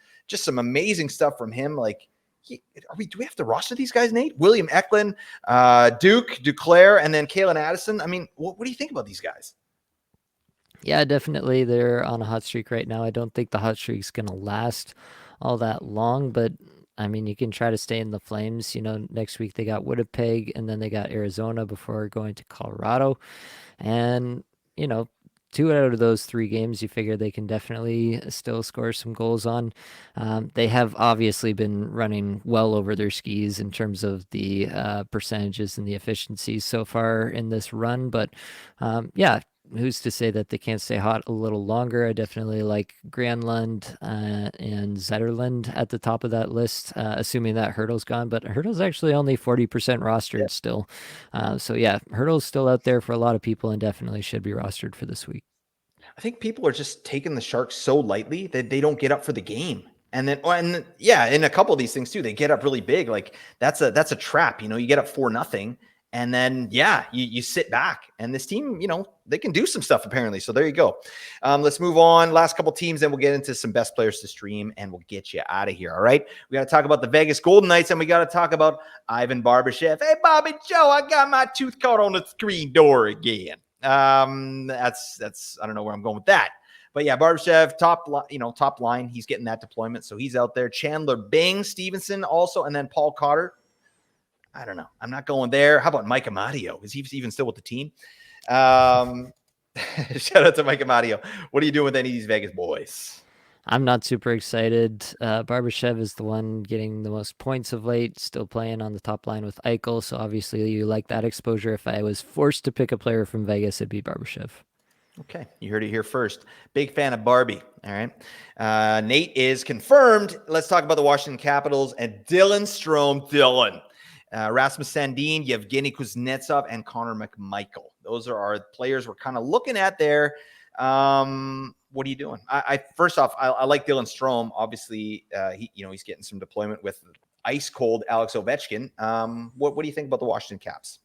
amazing stuff from him. Like, do we have to roster these guys, Nate? William Eklund, Duke, Duclair, and then Kalen Addison. I mean, what do you think about these guys? Yeah, definitely. They're on a hot streak right now. I don't think the hot streak's going to last all that long, but I mean, you can try to stay in the Flames. Next week they got Winnipeg and then they got Arizona before going to Colorado. And, 2 out of those 3 games, you figure they can definitely still score some goals on. They have obviously been running well over their skis in terms of the percentages and the efficiencies so far in this run. But yeah, who's to say that they can't stay hot a little longer? I definitely like Granlund and Zetterlund at the top of that list, assuming that Hurdle's gone. But Hurdle's actually only 40% rostered still. So yeah, Hurdle's still out there for a lot of people and definitely should be rostered for this week. I think people are just taking the Sharks so lightly that they don't get up for the game. And then, in a couple of these things too, they get up really big. Like, that's a trap. You get up 4-0, and then you sit back. And this team, they can do some stuff apparently. So there you go. Let's move on. Last couple teams, then we'll get into some best players to stream, and we'll get you out of here. All right. We got to talk about the Vegas Golden Knights, and we got to talk about Ivan Barbashev. Hey, Bobby Joe, I got my tooth caught on the screen door again. That's I don't know where I'm going with that. But yeah, Barbashev, top line. He's getting that deployment. So he's out there. Chandler Bing, Stevenson also, and then Paul Cotter. I don't know. I'm not going there. How about Mike Amadio? Is he even still with the team? Shout out to Mike Amadio. What are you doing with any of these Vegas boys? I'm not super excited. Barbashev is the one getting the most points of late, still playing on the top line with Eichel. So obviously you like that exposure. If I was forced to pick a player from Vegas, it'd be Barbashev. Okay, you heard it here first. Big fan of Barbie. All right. Nate is confirmed. Let's talk about the Washington Capitals and Dylan Strome. Rasmus Sandin, Yevgeny Kuznetsov, and Connor McMichael. Those are our players we're kind of looking at there. What are you doing? First off, I like Dylan Strome. Obviously, he's getting some deployment with ice cold Alex Ovechkin. What do you think about the Washington Caps?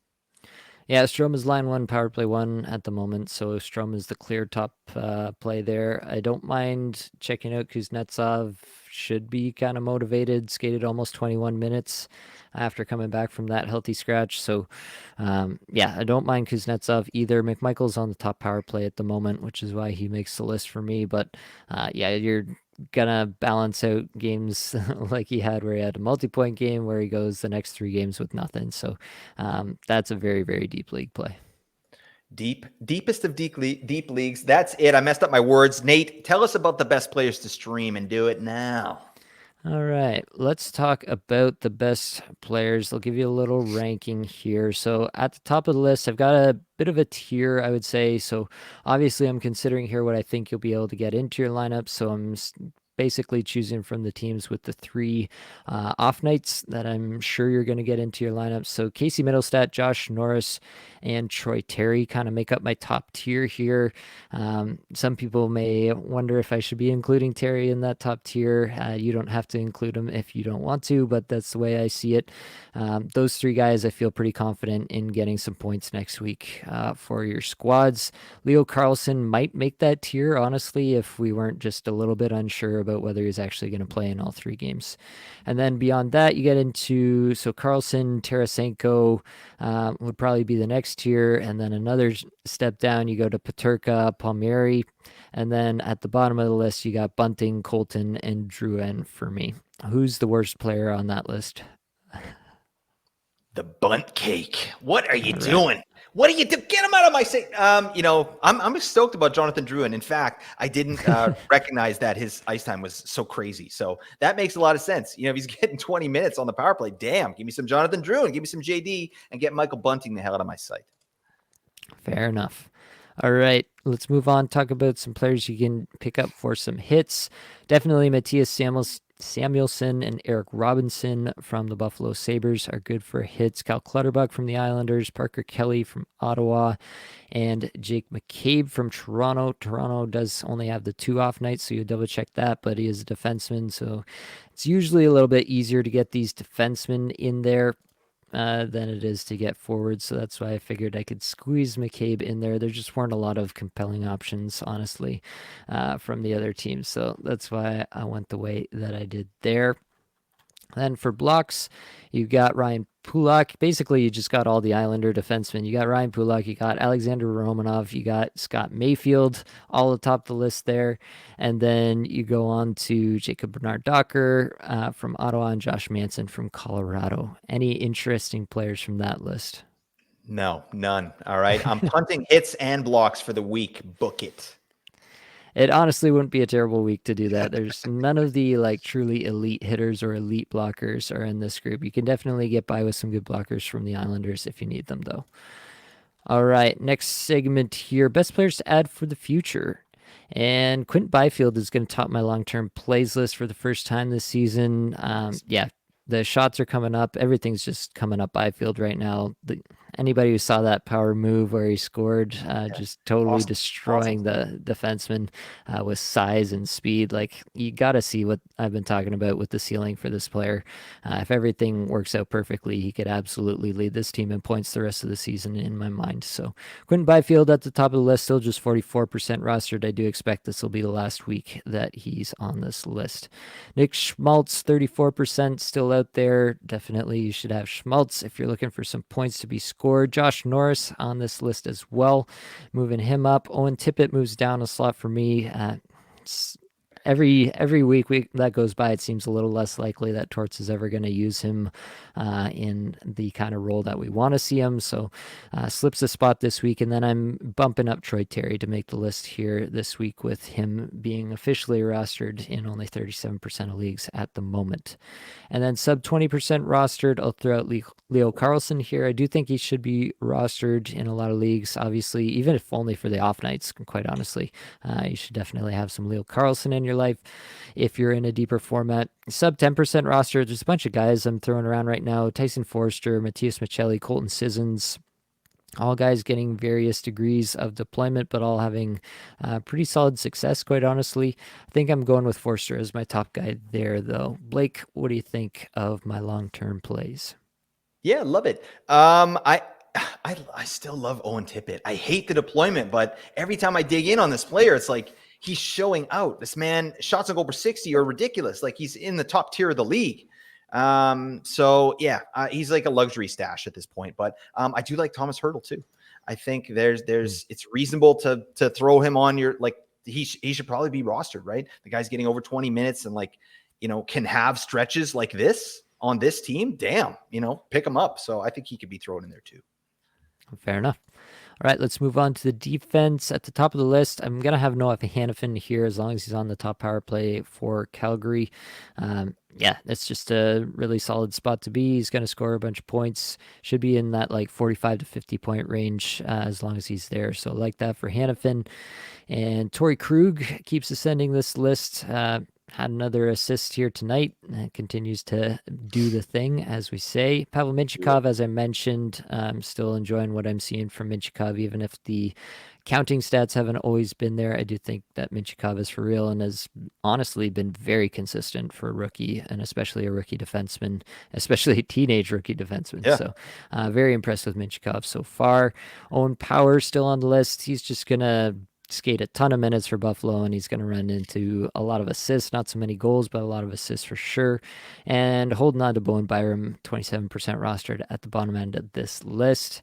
Yeah, Strom is line one, power play one at the moment. So Strom is the clear top play there. I don't mind checking out Kuznetsov. Should be kind of motivated. Skated almost 21 minutes after coming back from that healthy scratch. So, yeah, I don't mind Kuznetsov either. McMichael's on the top power play at the moment, which is why he makes the list for me. But yeah, you're gonna balance out games like he had where he had a multi-point game where he goes the next 3 games with nothing. So that's a very, very deep league play. Deepest of deep leagues. That's it. I messed up my words. Nate, tell us about the best players to stream and do it now. All right, let's talk about the best players. I'll give you a little ranking here. So, at the top of the list, I've got a bit of a tier, I would say. So, obviously, I'm considering here what I think you'll be able to get into your lineup. So, I'm basically choosing from the teams with the 3 off nights that I'm sure you're going to get into your lineup. So, Casey Middlestat, Josh Norris, and Troy Terry kind of make up my top tier here. Some people may wonder if I should be including Terry in that top tier. You don't have to include him if you don't want to, but that's the way I see it. Those 3 guys, I feel pretty confident in getting some points next week for your squads. Leo Carlson might make that tier, honestly, if we weren't just a little bit unsure about whether he's actually going to play in all 3 games. And then beyond that, you get into so Carlson, Tarasenko would probably be the next tier, and then another step down, you go to Paterka, Palmieri, and then at the bottom of the list, you got Bunting, Colton, and Drouin for me. Who's the worst player on that list? The bunt cake. What are you All right. doing? What are you doing? Get him out of my seat. I'm stoked about Jonathan Drouin. In fact, I didn't recognize that his ice time was so crazy. So that makes a lot of sense. If he's getting 20 minutes on the power play, damn, give me some Jonathan Drouin, give me some JD, and get Michael Bunting the hell out of my sight. Fair enough. All right, let's move on. Talk about some players you can pick up for some hits. Definitely Matthias Samuelson and Eric Robinson from the Buffalo Sabres are good for hits. Cal Clutterbuck from the Islanders, Parker Kelly from Ottawa, and Jake McCabe from Toronto. Toronto does only have the 2 off nights, so you double check that, but he is a defenseman, so it's usually a little bit easier to get these defensemen in there than it is to get forward. So that's why I figured I could squeeze McCabe in there. There just weren't a lot of compelling options, honestly, from the other teams. So that's why I went the way that I did there. Then for blocks, you got Ryan Pulak. Basically, you just got all the Islander defensemen. You got Ryan Pulak, you got Alexander Romanov, you got Scott Mayfield, all atop the list there. And then you go on to Jacob Bernard Docker from Ottawa and Josh Manson from Colorado. Any interesting players from that list? No, none. All right. I'm punting hits and blocks for the week. Book it. It honestly wouldn't be a terrible week to do that. There's none of the like truly elite hitters or elite blockers are in this group. You can definitely get by with some good blockers from the Islanders if you need them, though. All right, next segment here. Best players to add for the future. And Quint Byfield is going to top my long-term plays list for the first time this season. Yeah, the shots are coming up. Everything's just coming up Byfield right now. Anybody who saw that power move where he scored, just totally destroying the defenseman with size and speed. Like, you got to see what I've been talking about with the ceiling for this player. If everything works out perfectly, he could absolutely lead this team in points the rest of the season in my mind. So Quentin Byfield at the top of the list, still just 44% rostered. I do expect this will be the last week that he's on this list. Nick Schmaltz, 34% still out there. Definitely you should have Schmaltz if you're looking for some points to be scored. Josh Norris on this list as well, moving him up. Owen Tippett moves down a slot for me. Every week that goes by, it seems a little less likely that Torts is ever going to use him in the kind of role that we want to see him. So slips a spot this week, and then I'm bumping up Troy Terry to make the list here this week with him being officially rostered in only 37% of leagues at the moment. And then sub 20% rostered, I'll throw out Leo Carlson here. I do think he should be rostered in a lot of leagues, obviously, even if only for the off nights, quite honestly. You should definitely have some Leo Carlson in your life if you're in a deeper format. Sub 10% roster, there's a bunch of guys I'm throwing around right now. Tyson Forster, Matthias Michelli, Colton Sissons, all guys getting various degrees of deployment, but all having pretty solid success, quite honestly. I think I'm going with Forster as my top guy there, though. Blake, what do you think of my long-term plays? Yeah, love it. I still love Owen Tippett. I hate the deployment, but every time I dig in on this player, it's like he's showing out. This man, shots on goal per 60 are ridiculous. Like he's in the top tier of the league. So yeah, he's like a luxury stash at this point. But I do like Thomas Hertl too. I think it's reasonable to throw him on your, like, he should probably be rostered, right? The guy's getting over 20 minutes and, like, can have stretches like this on this team. Damn, pick him up. So I think he could be thrown in there too. Fair enough. All right, let's move on to the defense. At the top of the list, I'm going to have Noah Hannafin here as long as he's on the top power play for Calgary. Yeah, it's just a really solid spot to be. He's going to score a bunch of points. Should be in that like 45 to 50 point range as long as he's there. So I like that for Hannafin. And Torrey Krug keeps ascending this list. Had another assist here tonight. Continues to do the thing, as we say. Pavel Minchikov, as I mentioned, I'm still enjoying what I'm seeing from Minchikov, even if the counting stats haven't always been there. I do think that Minchikov is for real and has honestly been very consistent for a rookie, and especially a rookie defenseman, especially a teenage rookie defenseman. Yeah. So very impressed with Minchikov so far. Owen Power still on the list. He's just going to skate a ton of minutes for Buffalo, and he's going to run into a lot of assists, not so many goals, but a lot of assists for sure. And holding on to Bowen Byram, 27% rostered at the bottom end of this list.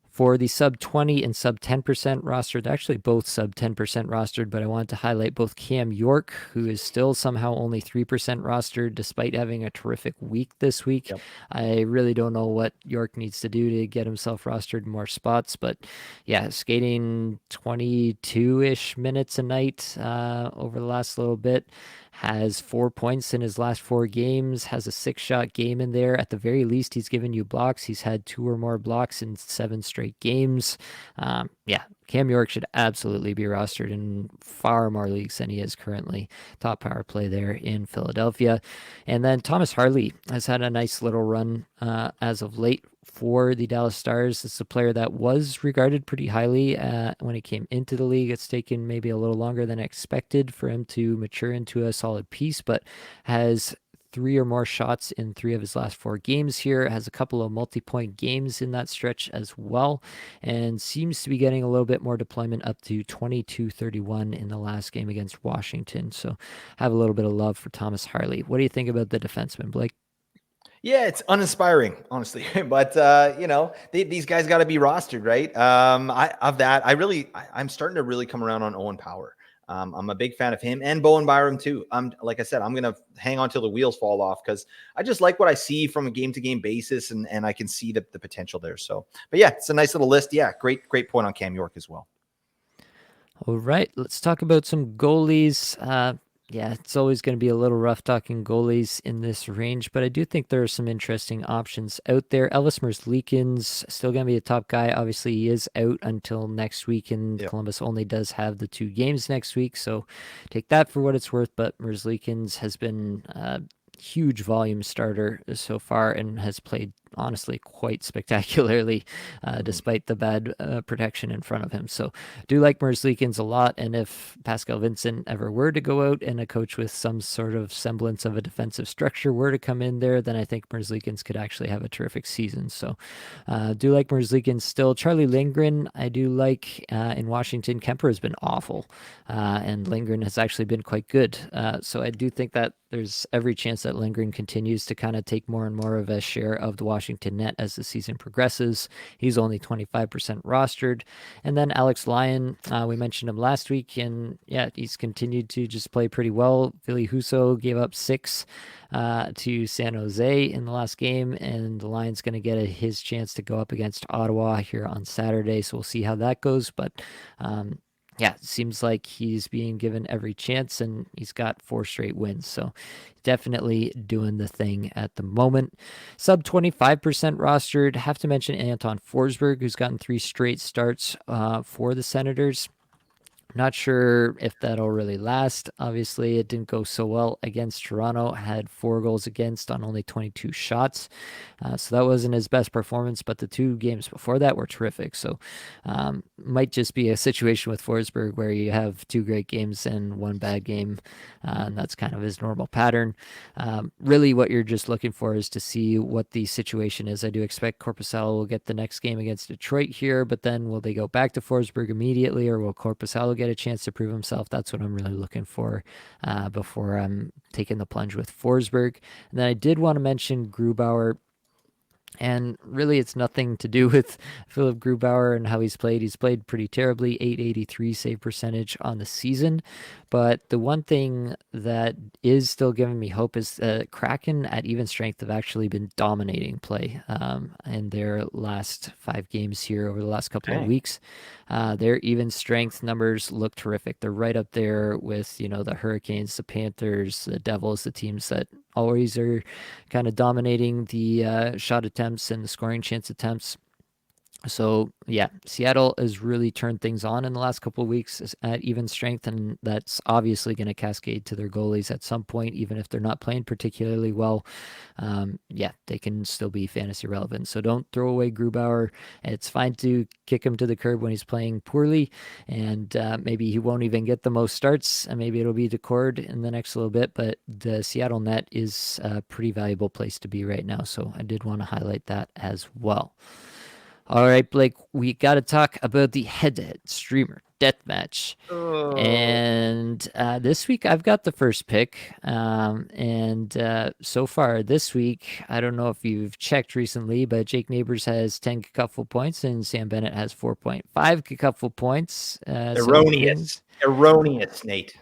For the sub 20 and sub 10% rostered, actually both sub 10% rostered, but I wanted to highlight both Cam York, who is still somehow only 3% rostered despite having a terrific week this week. Yep. I really don't know what York needs to do to get himself rostered in more spots, but yeah, skating 22-ish minutes a night over the last little bit. Has 4 points in his last 4 games, has a 6-shot game in there. At the very least, he's given you blocks. He's had 2 or more blocks in 7 straight games. Yeah, Cam York should absolutely be rostered in far more leagues than he is currently. Top power play there in Philadelphia. And then Thomas Harley has had a nice little run as of late for the Dallas Stars. It's a player that was regarded pretty highly when he came into the league. It's taken maybe a little longer than expected for him to mature into a solid piece, but has 3 or more shots in 3 of his last 4 games here, has a couple of multi-point games in that stretch as well, and seems to be getting a little bit more deployment, up to 22-31 in the last game against Washington. So have a little bit of love for Thomas Harley. What do you think about the defenseman, Blake? Yeah, it's uninspiring, honestly. But these guys got to be rostered, right? I'm starting to really come around on Owen Power. I'm a big fan of him and Bowen Byram too. Like I said, I'm gonna hang on till the wheels fall off because I just like what I see from a game-to-game basis, and I can see the potential there. So, but yeah, it's a nice little list. Yeah, great point on Cam York as well. All right, let's talk about some goalies. Yeah, it's always going to be a little rough talking goalies in this range, but I do think there are some interesting options out there. Elvis Merzlikins still going to be a top guy. Obviously, he is out until next week, and Yep. Columbus only does have the 2 games next week, so take that for what it's worth. But Merzlikins has been a huge volume starter so far and has played honestly quite spectacularly despite the bad protection in front of him. So do like Merzlikins a lot, and if Pascal Vincent ever were to go out and a coach with some sort of semblance of a defensive structure were to come in there, then I think Merzlikins could actually have a terrific season. So do like Merzlikins still. Charlie Lindgren, I do like in Washington. Kemper has been awful, and Lindgren has actually been quite good. So I do think that there's every chance that Lindgren continues to kind of take more and more of a share of the Washington net as the season progresses. He's only 25% rostered. And then Alex Lyon, we mentioned him last week, and yeah, he's continued to just play pretty well. Ville Husso gave up 6 to San Jose in the last game, and the Lions going to get his chance to go up against Ottawa here on Saturday. So we'll see how that goes. But yeah, it seems like he's being given every chance, and he's got 4 straight wins. So definitely doing the thing at the moment. Sub 25% rostered. Have to mention Anton Forsberg, who's gotten 3 straight starts for the Senators. Not sure if that'll really last. Obviously, it didn't go so well against Toronto. Had 4 goals against on only 22 shots. So that wasn't his best performance, but the 2 games before that were terrific. So might just be a situation with Forsberg where you have 2 great games and 1 bad game. And that's kind of his normal pattern. Really, what you're just looking for is to see what the situation is. I do expect Korpisalo will get the next game against Detroit here, but then will they go back to Forsberg immediately, or will Korpisalo get a chance to prove himself? That's what I'm really looking for before I'm taking the plunge with Forsberg. And then I did want to mention Grubauer. And really, it's nothing to do with Philip Grubauer and how he's played. He's played pretty terribly, 883 save percentage on the season. But the one thing that is still giving me hope is Kraken at even strength have actually been dominating play in their last 5 games here over the last couple of Okay. weeks. Their even strength numbers look terrific. They're right up there with, the Hurricanes, the Panthers, the Devils, the teams that always are kind of dominating the shot attempts and the scoring chance attempts. So yeah, Seattle has really turned things on in the last couple of weeks at even strength, and that's obviously going to cascade to their goalies at some point, even if they're not playing particularly well. Yeah, they can still be fantasy relevant. So don't throw away Grubauer. It's fine to kick him to the curb when he's playing poorly, and maybe he won't even get the most starts, and maybe it'll be Decord in the next little bit. But the Seattle net is a pretty valuable place to be right now, so I did want to highlight that as well. All right, Blake, we got to talk about the head-to-head streamer deathmatch. Oh, And this week I've got the first pick. And so far this week, I don't know if you've checked recently, but Jake Neighbors has 10 cacuffle points and Sam Bennett has 4.5 cacuffle points. So erroneous. Erroneous, Nate.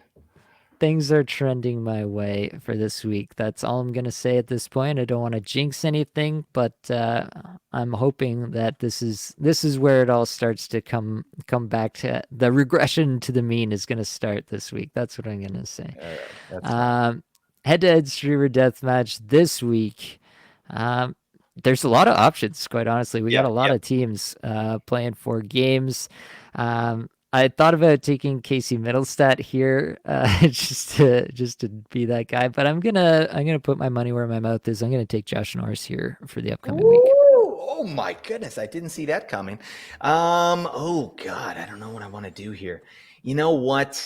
things are trending my way for this week. That's all I'm gonna say at this point. I don't want to jinx anything, but I'm hoping that this is where it all starts to come back to the regression to the mean is gonna start this week. That's what I'm gonna say. All right, that's fine. Head-to-head streamer deathmatch this week. Um, there's a lot of options, quite honestly. We got Yeah, a lot yeah. of teams playing 4 games. I thought about taking Casey Middlestat here, just to be that guy, but I'm gonna put my money where my mouth is. I'm gonna take Josh Norris here for the upcoming week. Ooh, oh my goodness, I didn't see that coming. Oh God, I don't know what I want to do here. You know what?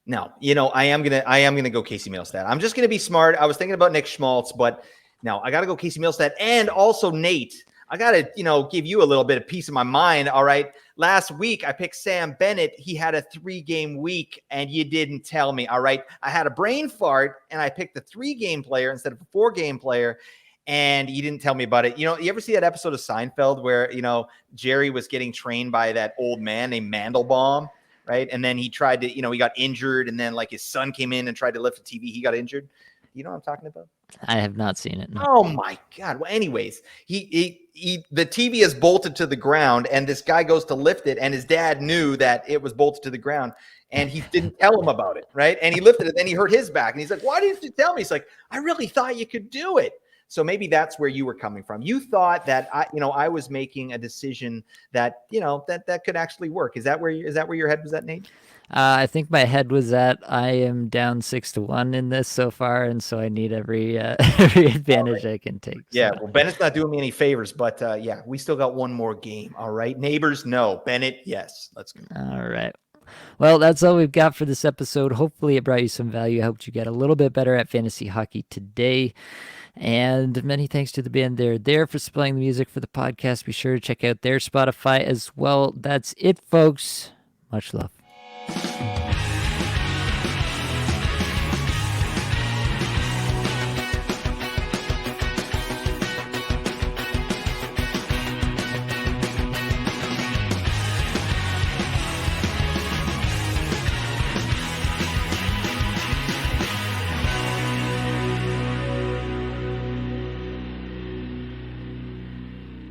No, I am gonna go Casey Middlestat. I'm just gonna be smart. I was thinking about Nick Schmaltz, but no, I gotta go Casey Middlestat. And also Nate, I gotta, give you a little bit of peace of my mind. All right. Last week I picked Sam Bennett. He had a 3-game week, and you didn't tell me. All right. I had a brain fart and I picked the 3-game player instead of a 4-game player. And you didn't tell me about it. You ever see that episode of Seinfeld where, Jerry was getting trained by that old man named Mandelbaum? Right. And then he tried to, he got injured, and then like his son came in and tried to lift the TV. He got injured. You know what I'm talking about? I have not seen it. No. Oh my God. Well, anyways, the TV is bolted to the ground, and this guy goes to lift it, and his dad knew that it was bolted to the ground, and he didn't tell him about it. Right. And he lifted it, then he hurt his back, and he's like, why didn't you tell me? He's like, I really thought you could do it. So maybe that's where you were coming from. You thought that I was making a decision that, that could actually work. Is that where your head was at, Nate? I think my head was at I am down 6-1 in this so far, and so I need every every advantage I can take. Yeah, So, well, Bennett's not doing me any favors, but yeah, we still got one more game. All right. Neighbors, no. Bennett, yes. Let's go. all right. Well, that's all we've got for this episode. Hopefully, it brought you some value. I hope you get a little bit better at fantasy hockey today. And many thanks to the band There for supplying the music for the podcast. Be sure to check out their Spotify as well. That's it, folks. Much love.